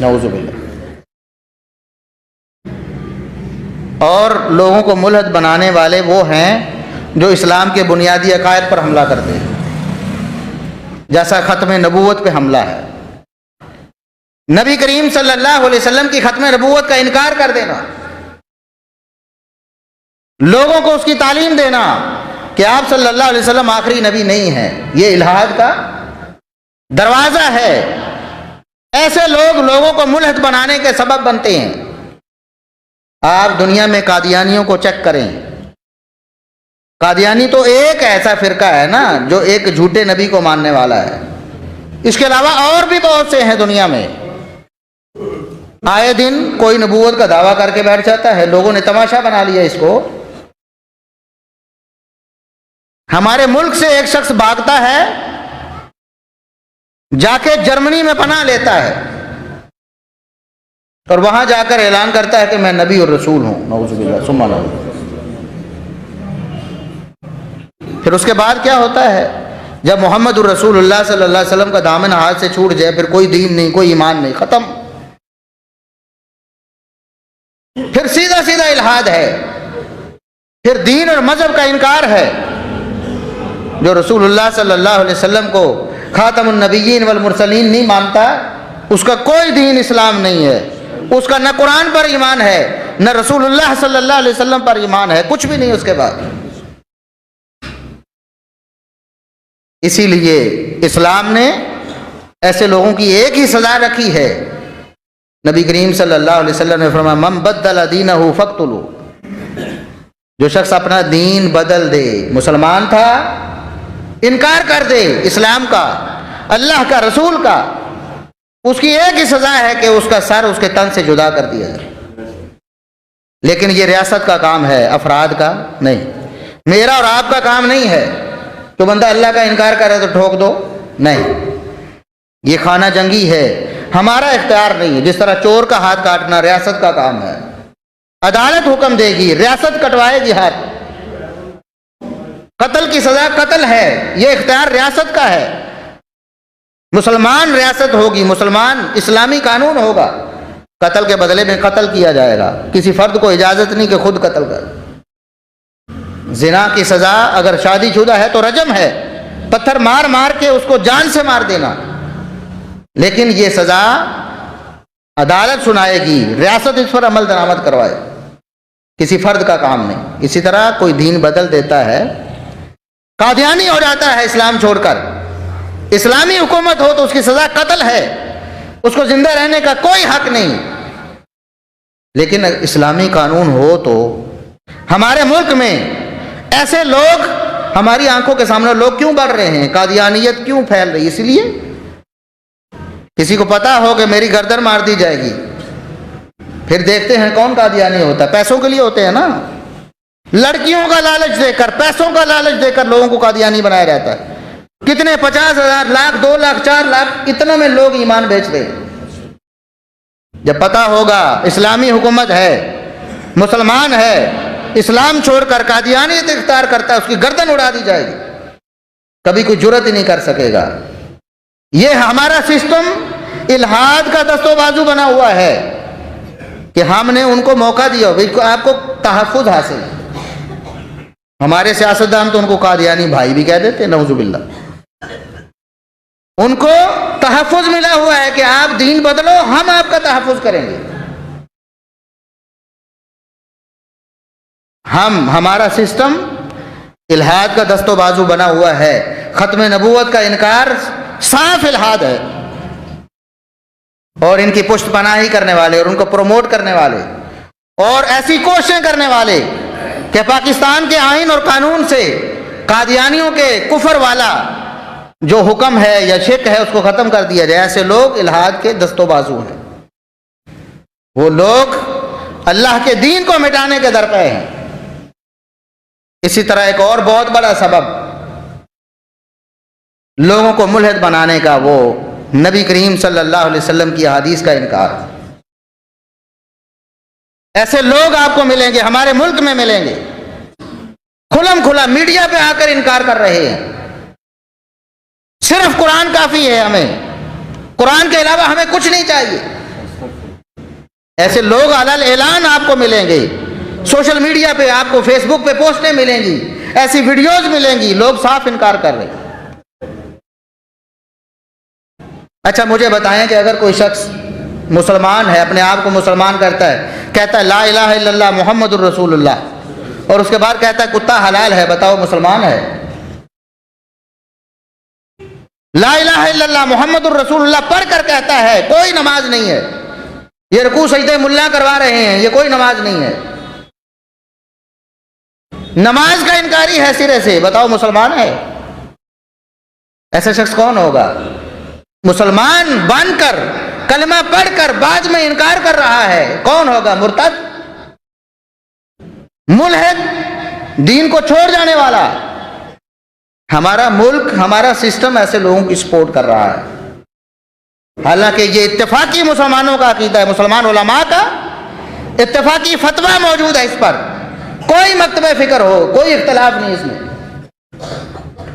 نعوذ باللہ۔ اور لوگوں کو ملحد بنانے والے وہ ہیں جو اسلام کے بنیادی عقائد پر حملہ کرتے ہیں، جیسا ختم نبوت پہ حملہ ہے، نبی کریم صلی اللہ علیہ وسلم کی ختم نبوت کا انکار کر دینا، لوگوں کو اس کی تعلیم دینا کہ آپ صلی اللہ علیہ وسلم آخری نبی نہیں ہیں، یہ الحاد کا دروازہ ہے۔ ایسے لوگ لوگوں کو ملحد بنانے کے سبب بنتے ہیں۔ آپ دنیا میں قادیانیوں کو چیک کریں، قادیانی تو ایک ایسا فرقہ ہے نا جو ایک جھوٹے نبی کو ماننے والا ہے، اس کے علاوہ اور بھی بہت سے ہیں دنیا میں۔ آئے دن کوئی نبوت کا دعویٰ کر کے بیٹھ جاتا ہے، لوگوں نے تماشا بنا لیا اس کو۔ ہمارے ملک سے ایک شخص بھاگتا ہے، جا کے جرمنی میں پناہ لیتا ہے اور وہاں جا کر اعلان کرتا ہے کہ میں نبی اور رسول ہوں، نعوذ باللہ ثم نعوذ۔ پھر اس کے بعد کیا ہوتا ہے؟ جب محمد الرسول اللہ صلی اللہ علیہ وسلم کا دامن ہاتھ سے چھوٹ جائے، پھر کوئی دین نہیں، کوئی ایمان نہیں، ختم۔ پھر سیدھا سیدھا الحاد ہے، پھر دین اور مذہب کا انکار ہے۔ جو رسول اللہ صلی اللہ علیہ وسلم کو خاتم النبیین والمرسلین نہیں مانتا، اس کا کوئی دین اسلام نہیں ہے، اس کا نہ قرآن پر ایمان ہے، نہ رسول اللہ صلی اللہ علیہ وسلم پر ایمان ہے، کچھ بھی نہیں اس کے بعد۔ اسی لیے اسلام نے ایسے لوگوں کی ایک ہی سزا رکھی ہے۔ نبی کریم صلی اللہ علیہ وسلم نے فرمایا من بدل دینہ فاقتلوہ، جو شخص اپنا دین بدل دے، مسلمان تھا، انکار کر دے اسلام کا، اللہ کا، رسول کا، اس کی ایک ہی سزا ہے کہ اس کا سر اس کے تن سے جدا کر دیا جائے۔ لیکن یہ ریاست کا کام ہے، افراد کا نہیں، میرا اور آپ کا کام نہیں ہے۔ تو بندہ اللہ کا انکار کرے تو ٹھوک دو، نہیں، یہ خانہ جنگی ہے، ہمارا اختیار نہیں ہے۔ جس طرح چور کا ہاتھ کاٹنا ریاست کا کام ہے، عدالت حکم دے گی، ریاست کٹوائے گی ہاتھ۔ قتل کی سزا قتل ہے، یہ اختیار ریاست کا ہے۔ مسلمان ریاست ہوگی، مسلمان اسلامی قانون ہوگا، قتل کے بدلے میں قتل کیا جائے گا، کسی فرد کو اجازت نہیں کہ خود قتل کر۔ زنا کی سزا اگر شادی شدہ ہے تو رجم ہے، پتھر مار مار کے اس کو جان سے مار دینا، لیکن یہ سزا عدالت سنائے گی، ریاست اس پر عمل درآمد کروائے، کسی فرد کا کام نہیں۔ اسی طرح کوئی دین بدل دیتا ہے، قادیانی ہو جاتا ہے اسلام چھوڑ کر، اسلامی حکومت ہو تو اس کی سزا قتل ہے، اس کو زندہ رہنے کا کوئی حق نہیں۔ لیکن اسلامی قانون ہو تو ہمارے ملک میں ایسے لوگ، ہماری آنکھوں کے سامنے لوگ کیوں بڑھ رہے ہیں، قادیانیت کیوں پھیل رہی ہے؟ اس لیے کسی کو پتا ہو کہ میری گردن مار دی جائے گی، پھر دیکھتے ہیں کون قادیانی ہوتا ہے، پیسوں کے لیے ہوتے ہیں نا، لڑکیوں کا لالچ دے کر، پیسوں کا لالچ دے کر لوگوں کو قادیانی بنایا جاتا ہے۔ کتنے 50,000، لاکھ، 2 لاکھ، 4 لاکھ، اتنا میں لوگ ایمان بیچ رہے ہیں۔ جب پتا ہوگا اسلامی حکومت ہے، مسلمان ہے، اسلام چھوڑ کر قادیانیت اختیار کرتا ہے، اس کی گردن اڑا دی جائے گی، کبھی کوئی جرت ہی نہیں کر سکے گا۔ یہ ہمارا سسٹم الحاد کا دست و بازو بنا ہوا ہے کہ ہم نے ان کو موقع دیا، آپ کو تحفظ حاصل ہے۔ ہمارے سیاستدان تو ان کو قادیانی بھائی بھی کہہ دیتے، نعوذ باللہ۔ ان کو تحفظ ملا ہوا ہے کہ آپ دین بدلو، ہم آپ کا تحفظ کریں گے۔ ہمارا سسٹم الحاد کا دست و بازو بنا ہوا ہے، ختم نبوت کا انکار صاف الحاد ہے، اور ان کی پشت پناہی کرنے والے اور ان کو پروموٹ کرنے والے اور ایسی کوششیں کرنے والے کہ پاکستان کے آئین اور قانون سے قادیانیوں کے کفر والا جو حکم ہے یا شرک ہے اس کو ختم کر دیا جائے، ایسے لوگ الحاد کے دست و بازو ہیں۔ وہ لوگ اللہ کے دین کو مٹانے کے درپے ہیں۔ اسی طرح ایک اور بہت بڑا سبب لوگوں کو ملحد بنانے کا، وہ نبی کریم صلی اللہ علیہ وسلم کی احادیث کا انکار۔ ایسے لوگ آپ کو ملیں گے، ہمارے ملک میں ملیں گے، کھلم کھلا میڈیا پہ آ کر انکار کر رہے ہیں۔ صرف قرآن کافی ہے، ہمیں قرآن کے علاوہ ہمیں کچھ نہیں چاہیے۔ ایسے لوگ علل اعلان آپ کو ملیں گے، سوشل میڈیا پہ آپ کو، فیس بک پہ پوسٹیں ملیں گی، ایسی ویڈیوز ملیں گی، لوگ صاف انکار کر رہے ہیں۔ اچھا مجھے بتائیں کہ اگر کوئی شخص مسلمان ہے، اپنے آپ کو مسلمان کرتا ہے، کہتا ہے لا الہ الا اللہ محمد الرسول اللہ، اور اس کے بعد کہتا ہے کتا حلال ہے، بتاؤ مسلمان ہے؟ لا الہ الا اللہ محمد الرسول اللہ پڑھ کر کہتا ہے کوئی نماز نہیں ہے، یہ رکوع سجدے ملا کروا رہے ہیں، یہ کوئی نماز نہیں ہے۔ نماز کا انکاری ہے سرے سے، بتاؤ مسلمان ہے؟ ایسا شخص کون ہوگا؟ مسلمان بن کر کلمہ پڑھ کر بعد میں انکار کر رہا ہے، کون ہوگا؟ مرتد، ملحد، دین کو چھوڑ جانے والا۔ ہمارا ملک، ہمارا سسٹم ایسے لوگوں کی سپورٹ کر رہا ہے، حالانکہ یہ اتفاقی مسلمانوں کا عقیدہ ہے، مسلمان علماء کا اتفاقی فتویٰ موجود ہے اس پر، کوئی مکتب فکر ہو، کوئی اختلاف نہیں اس میں،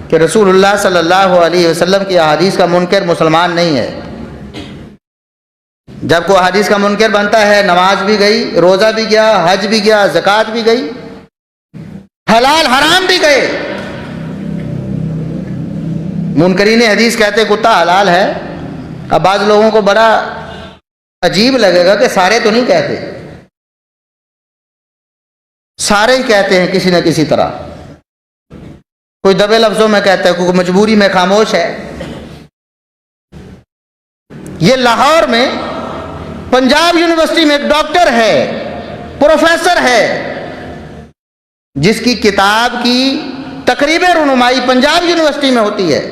کہ رسول اللہ صلی اللہ علیہ وسلم کی احادیث کا منکر مسلمان نہیں ہے۔ جب کوئی حدیث کا منکر بنتا ہے، نماز بھی گئی، روزہ بھی گیا، حج بھی گیا، زکوٰۃ بھی گئی، حلال حرام بھی گئے۔ منکرین حدیث کہتے کتا حلال ہے۔ اب بعض لوگوں کو بڑا عجیب لگے گا کہ سارے تو نہیں کہتے، سارے ہی کہتے ہیں کسی نہ کسی طرح، کوئی دبے لفظوں میں کہتا ہے، کوئی مجبوری میں خاموش ہے۔ یہ لاہور میں پنجاب یونیورسٹی میں ایک ڈاکٹر ہے، پروفیسر ہے، جس کی کتاب کی تقریب رونمائی پنجاب یونیورسٹی میں ہوتی ہے،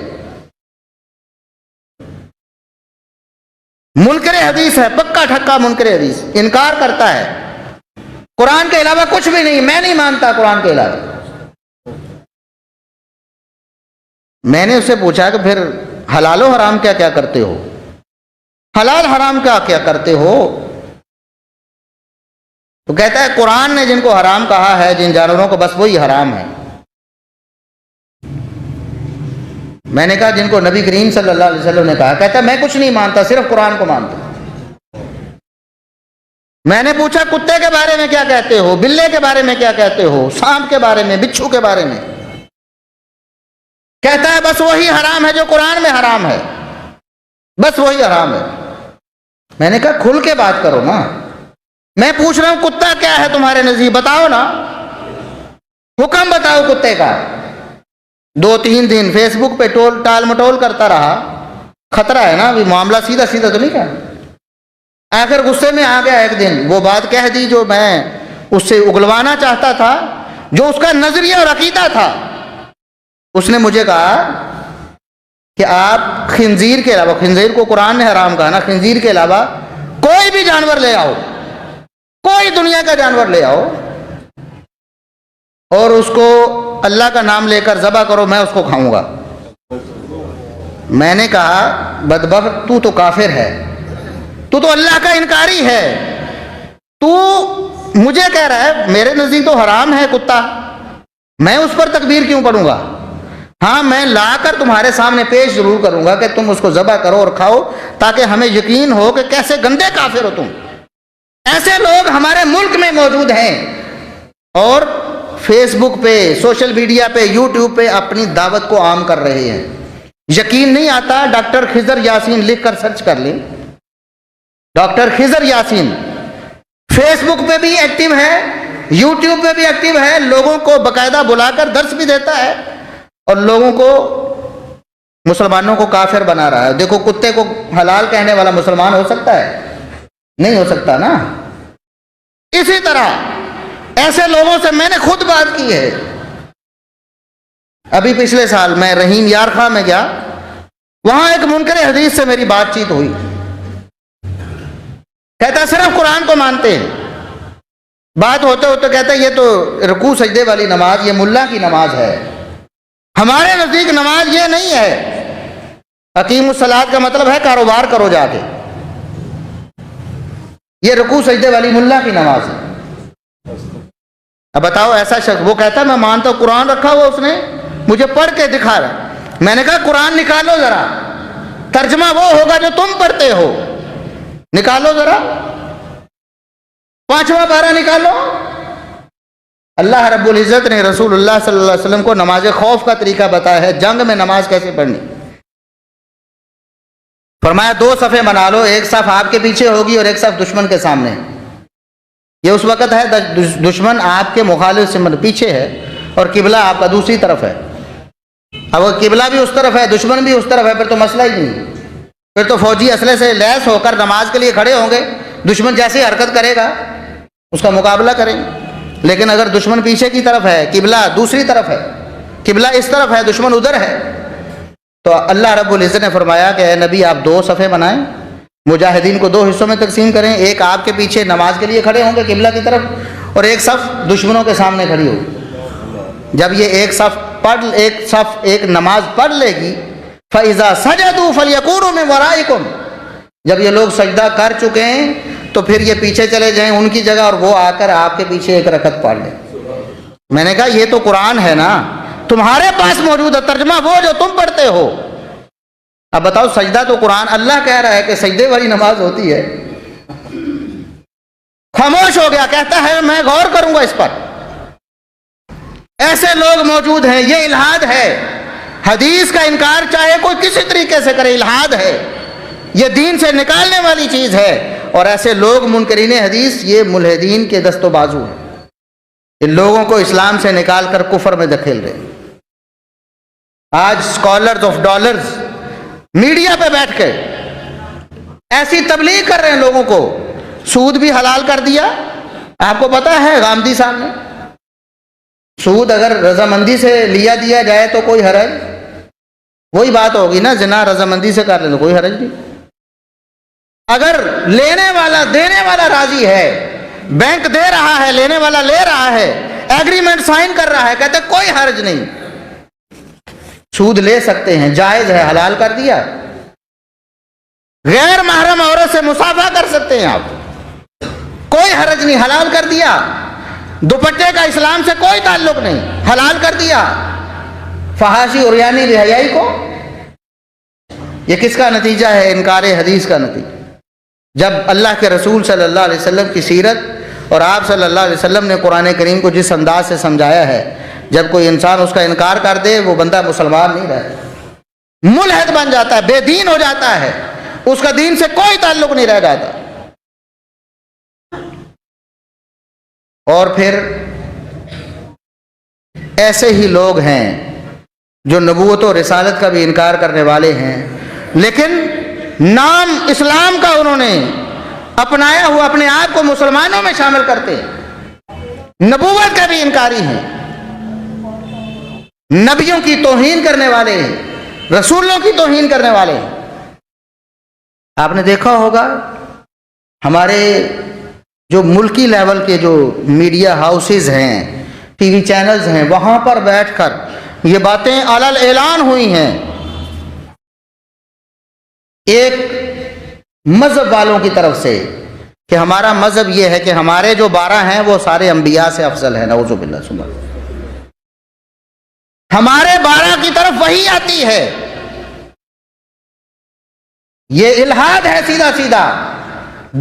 منکر حدیث ہے، پکا ٹھکا منکر حدیث، انکار کرتا ہے قرآن کے علاوہ کچھ بھی نہیں، میں نہیں مانتا قرآن کے علاوہ۔ میں نے اس سے پوچھا کہ پھر حلال و حرام کیا کیا کرتے ہو، حلال حرام کیا کیا کرتے ہو؟ تو کہتا ہے قرآن نے جن کو حرام کہا ہے، جن جانوروں کو، بس وہی حرام ہے۔ میں نے کہا جن کو نبی کریم صلی اللہ علیہ وسلم نے کہا، کہتا ہے میں کچھ نہیں مانتا، صرف قرآن کو مانتا۔ میں نے پوچھا کتے کے بارے میں کیا کہتے ہو، بلے کے بارے میں کیا کہتے ہو، سانپ کے بارے میں، بچھو کے بارے میں؟ کہتا ہے بس وہی حرام ہے جو قرآن میں حرام ہے، بس وہی حرام ہے۔ میں نے کہا کھل کے بات کرو نا، میں پوچھ رہا ہوں کتا کیا ہے تمہارے نزدیک، بتاؤ نا، حکم بتاؤ کتے کا۔ 2-3 دن فیس بک پہ ٹال مٹول کرتا رہا، خطرہ ہے نا، ابھی معاملہ سیدھا سیدھا تو نہیں کہا۔ آخر غصے میں آ گیا، ایک دن وہ بات کہہ دی جو میں اس سے اگلوانا چاہتا تھا، جو اس کا نظریہ اور عقیدہ تھا۔ اس نے مجھے کہا کہ آپ خنزیر کے علاوہ، خنزیر کو قرآن نے حرام کہا نا، خنزیر کے علاوہ کوئی بھی جانور لے آؤ، کوئی دنیا کا جانور لے آؤ اور اس کو اللہ کا نام لے کر ذبح کرو، میں اس کو کھاؤں گا۔ میں نے کہا بدبخت، تو کافر ہے، تو اللہ کا انکاری ہے، تو مجھے کہہ رہا ہے میرے نزدیک تو حرام ہے کتا، میں اس پر تکبیر کیوں پڑھوں گا؟ ہاں میں لا کر تمہارے سامنے پیش ضرور کروں گا کہ تم اس کو ذبح کرو اور کھاؤ، تاکہ ہمیں یقین ہو کہ کیسے گندے کافر ہو تم۔ ایسے لوگ ہمارے ملک میں موجود ہیں، اور فیس بک پہ، سوشل میڈیا پہ، یوٹیوب پہ اپنی دعوت کو عام کر رہے ہیں۔ یقین نہیں آتا؟ ڈاکٹر خضر یاسین لکھ کر سرچ کر لیں، ڈاکٹر خضر یاسین فیس بک پہ بھی ایکٹیو ہے، یوٹیوب پہ بھی ایکٹیو ہے، لوگوں کو باقاعدہ بلا کر درس بھی دیتا ہے، اور لوگوں کو، مسلمانوں کو کافر بنا رہا ہے۔ دیکھو کتے کو حلال کہنے والا مسلمان ہو سکتا ہے؟ نہیں ہو سکتا نا۔ اسی طرح ایسے لوگوں سے میں نے خود بات کی ہے۔ ابھی پچھلے سال میں رحیم یار خاں میں گیا، وہاں ایک منکر حدیث سے میری بات چیت ہوئی، کہتا صرف قرآن کو مانتے ہیں۔ بات ہوتے ہوتے کہتا یہ تو رکوع سجدے والی نماز، یہ ملا کی نماز ہے، ہمارے نزدیک نماز یہ نہیں ہے۔ اقیم الصلاۃ کا مطلب ہے کاروبار کرو جا کے، یہ رکوع سجدے والی ملا کی نماز ہے۔ اب بتاؤ ایسا شخص، وہ کہتا میں مانتا ہوں، قرآن رکھا ہوا اس نے، مجھے پڑھ کے دکھا رہا۔ میں نے کہا قرآن نکالو ذرا، ترجمہ وہ ہوگا جو تم پڑھتے ہو، نکالو ذرا، 5واں پارہ نکالو۔ اللہ رب العزت نے رسول اللہ صلی اللہ علیہ وسلم کو نماز خوف کا طریقہ بتایا ہے، جنگ میں نماز کیسے پڑھنی۔ فرمایا 2 صفیں بنا لو، ایک صف آپ کے پیچھے ہوگی اور ایک صف دشمن کے سامنے۔ یہ اس وقت ہے دشمن آپ کے مخالف سے پیچھے ہے اور قبلہ آپ کا دوسری طرف ہے۔ اب قبلہ بھی اس طرف ہے، دشمن بھی اس طرف ہے، پھر تو مسئلہ ہی نہیں، پھر تو فوجی اسلحے سے لیس ہو کر نماز کے لیے کھڑے ہوں گے، دشمن جیسی حرکت کرے گا اس کا مقابلہ کریں گے۔ لیکن اگر دشمن پیچھے کی طرف ہے، قبلہ دوسری طرف ہے، قبلہ اس طرف ہے، دشمن ادھر ہے، تو اللہ رب العزت نے فرمایا کہ اے نبی آپ 2 صفیں بنائیں، مجاہدین کو 2 حصوں میں تقسیم کریں، ایک آپ کے پیچھے نماز کے لیے کھڑے ہوں گے قبلہ کی طرف، اور ایک صف دشمنوں کے سامنے کھڑی ہوگی۔ جب یہ ایک نماز پڑھ لے گی، فَإِذَا سَجَدُوا فَلْيَكُونُوا مِنْ وَرَائِكُمْ، جب یہ لوگ سجدہ کر چکے ہیں تو پھر یہ پیچھے چلے جائیں ان کی جگہ، اور وہ آ کر آپ کے پیچھے 1 رکعت پڑھ لیں۔ میں نے کہا یہ تو قرآن ہے نا، تمہارے پاس موجود ہے، ترجمہ وہ جو تم پڑھتے ہو۔ اب بتاؤ، سجدہ تو قرآن اللہ کہہ رہا ہے کہ سجدے والی نماز ہوتی ہے، خاموش ہو گیا، کہتا ہے میں غور کروں گا اس پر۔ ایسے لوگ موجود ہیں، یہ الحاد ہے، حدیث کا انکار چاہے کوئی کسی طریقے سے کرے، الحاد ہے، یہ دین سے نکالنے والی چیز ہے، اور ایسے لوگ منکرین حدیث یہ ملحدین کے دست و بازو ہیں، ان لوگوں کو اسلام سے نکال کر کفر میں دھکیل رہے ہیں۔ آج اسکالرز آف ڈالرز میڈیا پہ بیٹھ کے ایسی تبلیغ کر رہے ہیں لوگوں کو، سود بھی حلال کر دیا۔ آپ کو پتا ہے غامدی صاحب نے، سود اگر رضامندی سے لیا دیا جائے تو کوئی حرج، وہی بات ہوگی نا، زنا رضامندی سے کر لیں تو کوئی حرج نہیں۔ اگر لینے والا دینے والا راضی ہے، بینک دے رہا ہے، لینے والا لے رہا ہے، ایگریمنٹ سائن کر رہا ہے، کہتے کوئی حرج نہیں، سود لے سکتے ہیں، جائز ہے، حلال کر دیا۔ غیر محرم عورت سے مصافحہ کر سکتے ہیں آپ، کوئی حرج نہیں، حلال کر دیا۔ دوپٹے کا اسلام سے کوئی تعلق نہیں، حلال کر دیا۔ فحاشی عریانی بے حیائی کو، یہ کس کا نتیجہ ہے؟ انکار حدیث کا نتیجہ۔ جب اللہ کے رسول صلی اللہ علیہ وسلم کی سیرت اور آپ صلی اللہ علیہ وسلم نے قرآن کریم کو جس انداز سے سمجھایا ہے، جب کوئی انسان اس کا انکار کر دے وہ بندہ مسلمان نہیں رہتا، ملحد بن جاتا ہے، بے دین ہو جاتا ہے، اس کا دین سے کوئی تعلق نہیں رہ جاتا۔ اور پھر ایسے ہی لوگ ہیں جو نبوت و رسالت کا بھی انکار کرنے والے ہیں، لیکن نام اسلام کا انہوں نے اپنایا ہوا اپنے آپ کو مسلمانوں میں شامل کرتے ہیں، نبوت کا بھی انکاری ہیں، نبیوں کی توہین کرنے والے ہیں، رسولوں کی توہین کرنے والے ہیں۔ آپ نے دیکھا ہوگا ہمارے جو ملکی لیول کے جو میڈیا ہاؤسز ہیں، ٹی وی چینلز ہیں، وہاں پر بیٹھ کر یہ باتیں علل اعلان ہوئی ہیں ایک مذہب والوں کی طرف سے کہ ہمارا مذہب یہ ہے کہ ہمارے جو 12 ہیں وہ سارے انبیاء سے افضل ہیں، نعوذ باللہ سبحان، ہمارے 12 کی طرف وحی آتی ہے۔ یہ الحاد ہے سیدھا سیدھا،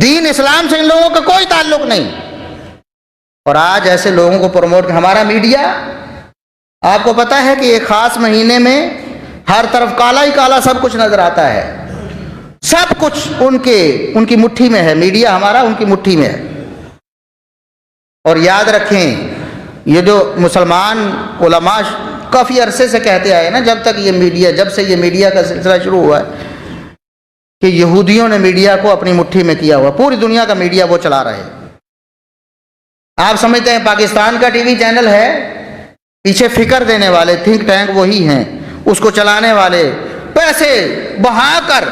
دین اسلام سے ان لوگوں کا کوئی تعلق نہیں۔ اور آج ایسے لوگوں کو پروموٹ، ہمارا میڈیا آپ کو پتا ہے کہ ایک خاص مہینے میں ہر طرف کالا ہی کالا سب کچھ نظر آتا ہے، سب کچھ ان کی مٹھی میں ہے، میڈیا ہمارا ان کی مٹھی میں ہے۔ اور یاد رکھیں، یہ جو مسلمان علماء کافی عرصے سے کہتے آئے نا، جب سے یہ میڈیا کا سلسلہ شروع ہوا ہے کہ یہودیوں نے میڈیا کو اپنی مٹھی میں کیا ہوا، پوری دنیا کا میڈیا وہ چلا رہے۔ آپ سمجھتے ہیں پاکستان کا ٹی وی چینل ہے، پیچھے فکر دینے والے تھنک ٹینک وہی ہیں، اس کو چلانے والے پیسے بہا کر،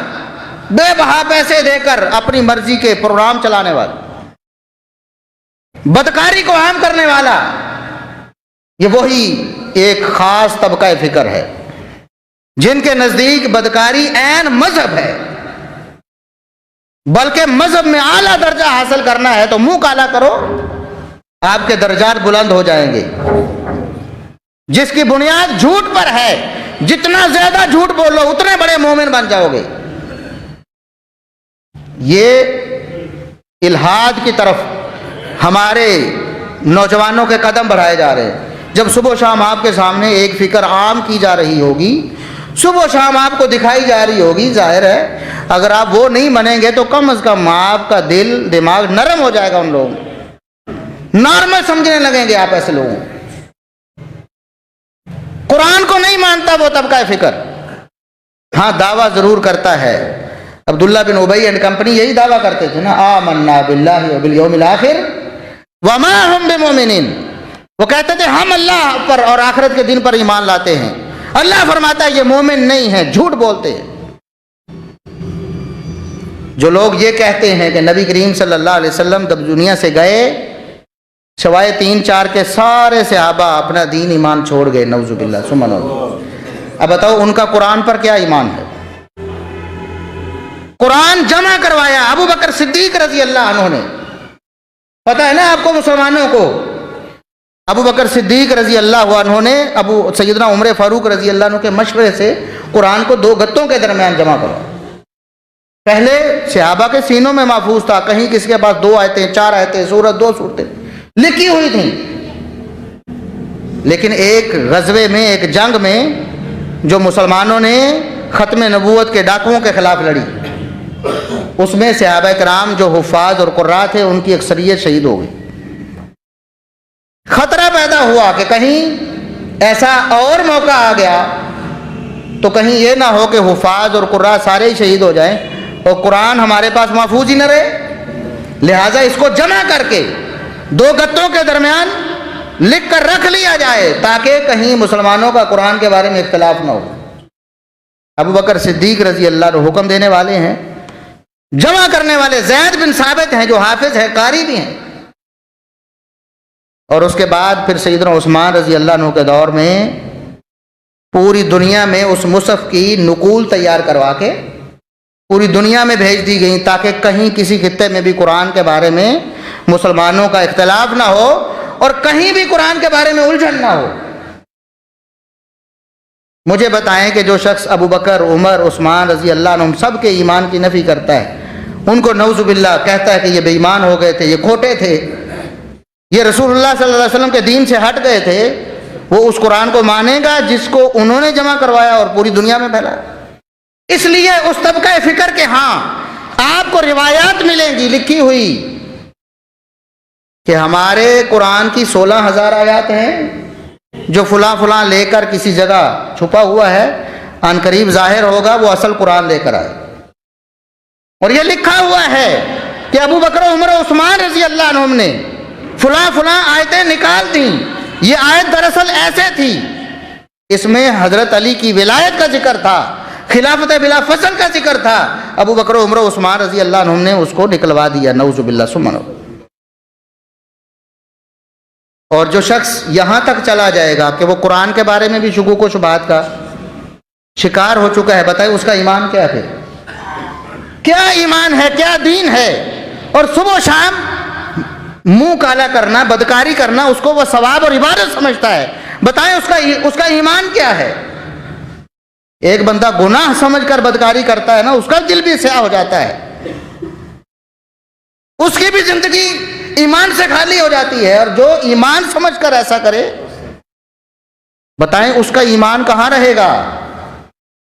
بے بہا پیسے دے کر اپنی مرضی کے پروگرام چلانے والے، بدکاری کو عام کرنے والا، یہ وہی ایک خاص طبقہ فکر ہے جن کے نزدیک بدکاری عین مذہب ہے، بلکہ مذہب میں اعلیٰ درجہ حاصل کرنا ہے تو منہ کالا کرو، آپ کے درجات بلند ہو جائیں گے۔ جس کی بنیاد جھوٹ پر ہے، جتنا زیادہ جھوٹ بولو اتنے بڑے مومن بن جاؤ گے۔ یہ الحاد کی طرف ہمارے نوجوانوں کے قدم بڑھائے جا رہے ہیں۔ جب صبح و شام آپ کے سامنے ایک فکر عام کی جا رہی ہوگی، صبح و شام آپ کو دکھائی جا رہی ہوگی، ظاہر ہے اگر آپ وہ نہیں منیں گے تو کم از کم آپ کا دل دماغ نرم ہو جائے گا، ان لوگوں نارمل سمجھنے لگیں گے آپ ایسے لوگوں۔ قرآن کو نہیں مانتا وہ طبقہ فکر، ہاں دعویٰ ضرور کرتا ہے۔ عبداللہ بن ابی اینڈ کمپنی یہی دعویٰ کرتے تھے نا، آمنا باللہ وبالیوم الآخر، وما ہم بمؤمنین، وہ کہتے تھے ہم اللہ پر اور آخرت کے دن پر ایمان لاتے ہیں. اللہ فرماتا ہے یہ مومن نہیں ہے، جھوٹ بولتے ہیں. جو لوگ یہ کہتے ہیں کہ نبی کریم صلی اللہ علیہ وسلم جب دنیا سے گئے سوائے 3-4 کے سارے صحابہ اپنا دین ایمان چھوڑ گئے، نعوذ باللہ ثم نعوذ. اب بتاؤ ان کا قرآن پر کیا ایمان ہے؟ قرآن جمع کروایا ابو بکر صدیق رضی اللہ عنہ نے. پتہ ہے نا آپ کو مسلمانوں کو، ابو بکر صدیق رضی اللہ عنہ نے سیدنا عمر فاروق رضی اللہ عنہ کے مشورے سے قرآن کو 2 گتوں کے درمیان جمع کرا. پہلے صحابہ کے سینوں میں محفوظ تھا، کہیں کسی کے پاس 2 آیتیں 4 آیتیں سورت 2 صورتیں لکھی ہوئی تھیں. لیکن ایک غزوے میں، ایک جنگ میں جو مسلمانوں نے ختم نبوت کے ڈاکوؤں کے خلاف لڑی، اس میں صحابہ کرام جو حفاظ اور قراء تھے ان کی اکثریت شہید ہو گئی. خطرہ پیدا ہوا کہ کہیں ایسا اور موقع آ گیا تو کہیں یہ نہ ہو کہ حفاظ اور قراء سارے ہی شہید ہو جائیں اور قرآن ہمارے پاس محفوظ ہی نہ رہے. لہٰذا اس کو جمع کر کے 2 گتوں کے درمیان لکھ کر رکھ لیا جائے تاکہ کہیں مسلمانوں کا قرآن کے بارے میں اختلاف نہ ہو. ابو بکر صدیق رضی اللہ عنہ حکم دینے والے ہیں، جمع کرنے والے زید بن ثابت ہیں جو حافظ ہیں، قاری بھی ہیں. اور اس کے بعد پھر سیدنا عثمان رضی اللہ عنہ کے دور میں پوری دنیا میں اس مصحف کی نقول تیار کروا کے پوری دنیا میں بھیج دی گئی تاکہ کہیں کسی خطے میں بھی قرآن کے بارے میں مسلمانوں کا اختلاف نہ ہو اور کہیں بھی قرآن کے بارے میں الجھن نہ ہو. مجھے بتائیں کہ جو شخص ابو بکر، عمر، عثمان رضی اللہ عنہم سب کے ایمان کی نفی کرتا ہے، ان کو نعوذ باللہ کہتا ہے کہ یہ بے ایمان ہو گئے تھے، یہ کھوٹے تھے، یہ رسول اللہ صلی اللہ علیہ وسلم کے دین سے ہٹ گئے تھے، وہ اس قرآن کو مانے گا جس کو انہوں نے جمع کروایا اور پوری دنیا میں پھیلایا. اس لیے اس طبقہ فکر کے ہاں آپ کو روایات ملیں گی لکھی ہوئی کہ ہمارے قرآن کی 16,000 آیات ہیں جو فلاں فلاں لے کر کسی جگہ چھپا ہوا ہے، ان قریب ظاہر ہوگا وہ اصل قرآن لے کر آئے. اور یہ لکھا ہوا ہے کہ ابو بکر، عمر و عثمان رضی اللہ عنہم نے فلاں فلاں آیتیں نکال دیں. یہ آیت دراصل ایسے تھی، اس میں حضرت علی کی ولایت کا ذکر تھا، خلافت بلا فصل کا ذکر تھا. ابو بکر، عمر و عثمان رضی اللہ عنہم نے اس کو نکلوا دیا، نعوذ باللہ ثم نعوذ. اور جو شخص یہاں تک چلا جائے گا کہ وہ قرآن کے بارے میں بھی شکوک و شبہات کا شکار ہو چکا ہے، بتائیں اس کا ایمان کیا ہے؟ کیا ایمان ہے، کیا دین ہے؟ اور صبح و شام منہ کالا کرنا، بدکاری کرنا اس کو وہ ثواب اور عبادت سمجھتا ہے. بتائیں اس کا ایمان کیا ہے؟ ایک بندہ گناہ سمجھ کر بدکاری کرتا ہے نا، اس کا دل بھی سیاہ ہو جاتا ہے، اس کی بھی زندگی ایمان سے خالی ہو جاتی ہے. اور جو ایمان سمجھ کر ایسا کرے، بتائیں اس کا ایمان کہاں رہے گا؟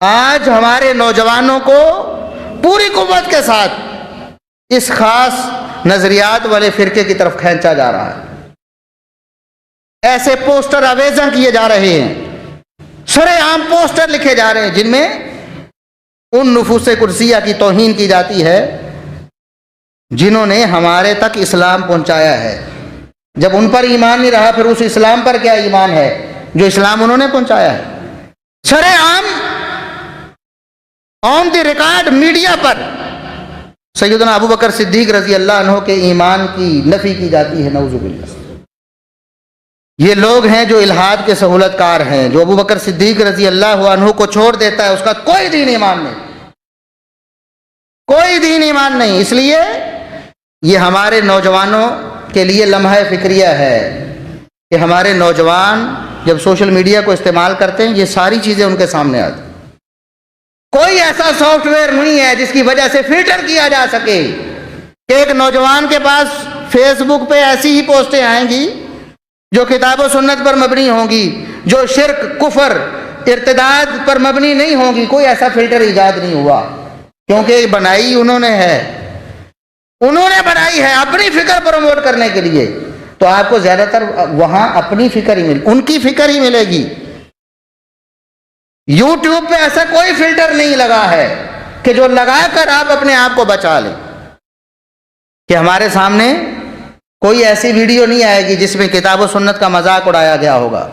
آج ہمارے نوجوانوں کو پوری قوت کے ساتھ اس خاص نظریات والے فرقے کی طرف کھینچا جا رہا ہے. ایسے پوسٹر آویزاں کیے جا رہے ہیں، سرے عام پوسٹر لکھے جا رہے ہیں جن میں ان نفوس قدسیہ کی توہین کی جاتی ہے جنہوں نے ہمارے تک اسلام پہنچایا ہے. جب ان پر ایمان نہیں رہا پھر اس اسلام پر کیا ایمان ہے جو اسلام انہوں نے پہنچایا ہے؟ سرے عام آن دی ریکارڈ میڈیا پر سیدنا ابو بکر صدیق رضی اللہ عنہ کے ایمان کی نفی کی جاتی ہے، نعوذ باللہ. یہ لوگ ہیں جو الحاد کے سہولت کار ہیں. جو ابو بکر صدیق رضی اللہ عنہ کو چھوڑ دیتا ہے اس کا کوئی دین ایمان نہیں، کوئی دین ایمان نہیں. اس لیے یہ ہمارے نوجوانوں کے لیے لمحہ فکریہ ہے کہ ہمارے نوجوان جب سوشل میڈیا کو استعمال کرتے ہیں یہ ساری چیزیں ان کے سامنے آتی. کوئی ایسا سافٹ ویئر نہیں ہے جس کی وجہ سے فلٹر کیا جا سکے کہ ایک نوجوان کے پاس فیس بک پہ ایسی ہی پوسٹیں آئیں گی جو کتاب و سنت پر مبنی ہوں گی، جو شرک، کفر، ارتداد پر مبنی نہیں ہوں گی. کوئی ایسا فلٹر ایجاد نہیں ہوا کیونکہ بنائی انہوں نے ہے، انہوں نے بنائی ہے اپنی فکر پروموٹ کرنے کے لیے. تو آپ کو زیادہ تر وہاں اپنی فکر ہی ان کی فکر ہی ملے گی. یوٹیوب پہ ایسا کوئی فلٹر نہیں لگا ہے کہ جو لگا کر آپ اپنے آپ کو بچا لیں کہ ہمارے سامنے کوئی ایسی ویڈیو نہیں آئے گی جس میں کتاب و سنت کا مذاق اڑایا گیا ہوگا،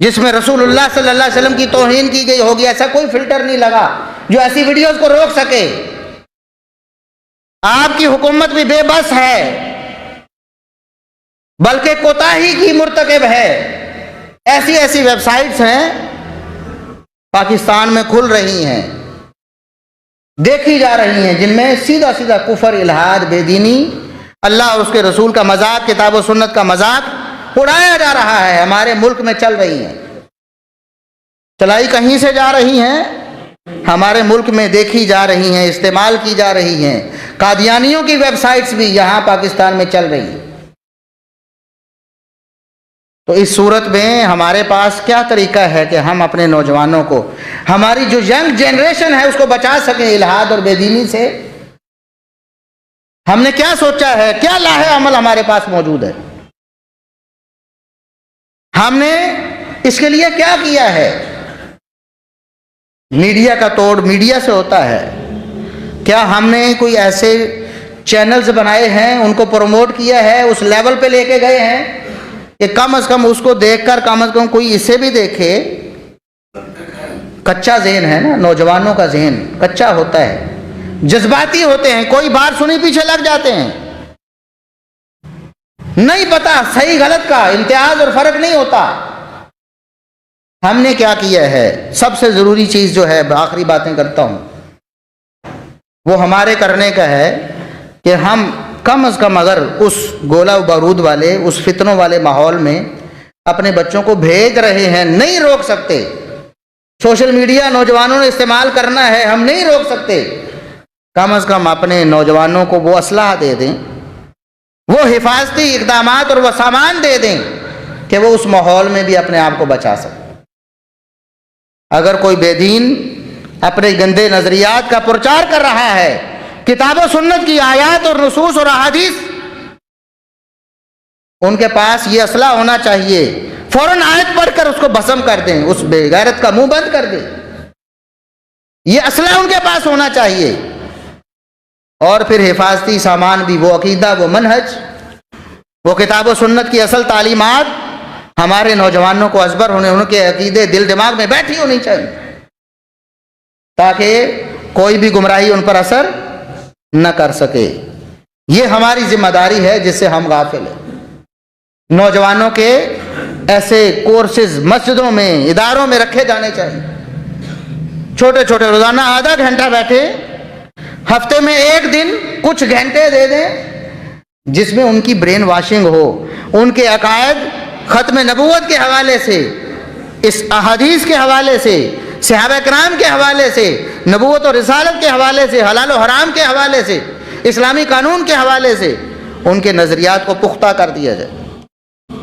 جس میں رسول اللہ صلی اللہ علیہ وسلم کی توہین کی گئی ہوگی۔ ایسا کوئی فلٹر نہیں لگا جو ایسی ویڈیوز کو روک سکے۔ آپ کی حکومت بھی بے بس ہے، بلکہ کوتاہی کی مرتکب ہے۔ ایسی ایسی ویب سائٹس ہیں پاکستان میں کھل رہی ہیں، دیکھی جا رہی ہیں، جن میں سیدھا سیدھا کفر، الحاد، بے دینی، اللہ اور اس کے رسول کا مذاق، کتاب و سنت کا مذاق اڑایا جا رہا ہے۔ ہمارے ملک میں چل رہی ہیں، چلائی کہیں سے جا رہی ہیں، ہمارے ملک میں دیکھی جا رہی ہیں، استعمال کی جا رہی ہیں۔ قادیانیوں کی ویب سائٹس بھی یہاں پاکستان میں چل رہی ہیں۔ تو اس صورت میں ہمارے پاس کیا طریقہ ہے کہ ہم اپنے نوجوانوں کو، ہماری جو ینگ جنریشن ہے، اس کو بچا سکیں الحاد اور بے دینی سے؟ ہم نے کیا سوچا ہے؟ کیا لاہے عمل ہمارے پاس موجود ہے؟ ہم نے اس کے لیے کیا کیا ہے؟ میڈیا کا توڑ میڈیا سے ہوتا ہے۔ کیا ہم نے کوئی ایسے چینلز بنائے ہیں، ان کو پروموٹ کیا ہے، اس لیول پہ لے کے گئے ہیں کہ کم از کم اس کو دیکھ کر کم از کم کوئی اسے بھی دیکھے؟ کچا ذہن ہے نا، نوجوانوں کا ذہن کچا ہوتا ہے، جذباتی ہوتے ہیں، کوئی بات سنی پیچھے لگ جاتے ہیں، نہیں پتا صحیح غلط کا امتیاز اور فرق نہیں ہوتا۔ ہم نے کیا کیا ہے؟ سب سے ضروری چیز جو ہے، آخری باتیں کرتا ہوں، وہ ہمارے کرنے کا ہے کہ ہم کم از کم اگر اس گولہ بارود والے، اس فتنوں والے ماحول میں اپنے بچوں کو بھیج رہے ہیں، نہیں روک سکتے۔ سوشل میڈیا نوجوانوں نے استعمال کرنا ہے، ہم نہیں روک سکتے، کم از کم اپنے نوجوانوں کو وہ اسلحہ دے دیں، وہ حفاظتی اقدامات اور وہ سامان دے دیں کہ وہ اس ماحول میں بھی اپنے آپ کو بچا سکیں۔ اگر کوئی بے دین اپنے گندے نظریات کا پرچار کر رہا ہے، کتاب و سنت کی آیات اور نصوص اور احادیث، ان کے پاس یہ اسلحہ ہونا چاہیے، فوراً آیت پڑھ کر اس کو بھسم کر دیں، اس بے غیرت کا منہ بند کر دیں۔ یہ اسلحہ ان کے پاس ہونا چاہیے، اور پھر حفاظتی سامان بھی، وہ عقیدہ، وہ منہج، وہ کتاب و سنت کی اصل تعلیمات ہمارے نوجوانوں کو ازبر ہونے، ان کے عقیدے دل دماغ میں بیٹھی ہونی چاہیے، تاکہ کوئی بھی گمراہی ان پر اثر نہ کر سکے۔ یہ ہماری ذمہ داری ہے جس سے ہم غافل ہیں۔ نوجوانوں کے ایسے کورسز مسجدوں میں، اداروں میں رکھے جانے چاہیے، چھوٹے چھوٹے، روزانہ آدھا گھنٹہ بیٹھے، ہفتے میں ایک دن کچھ گھنٹے دے دیں، جس میں ان کی برین واشنگ ہو، ان کے عقائد ختم نبوت کے حوالے سے، اس احادیث کے حوالے سے، صحابہ کرام کے حوالے سے، نبوت اور رسالت کے حوالے سے، حلال و حرام کے حوالے سے، اسلامی قانون کے حوالے سے ان کے نظریات کو پختہ کر دیا جائے،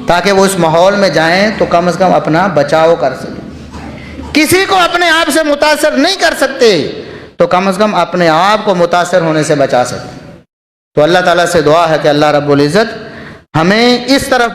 تاکہ وہ اس ماحول میں جائیں تو کم از کم اپنا بچاؤ کر سکیں۔ کسی کو اپنے آپ سے متاثر نہیں کر سکتے تو کم از کم اپنے آپ کو متاثر ہونے سے بچا سکیں۔ تو اللہ تعالیٰ سے دعا ہے کہ اللہ رب العزت ہمیں اس طرف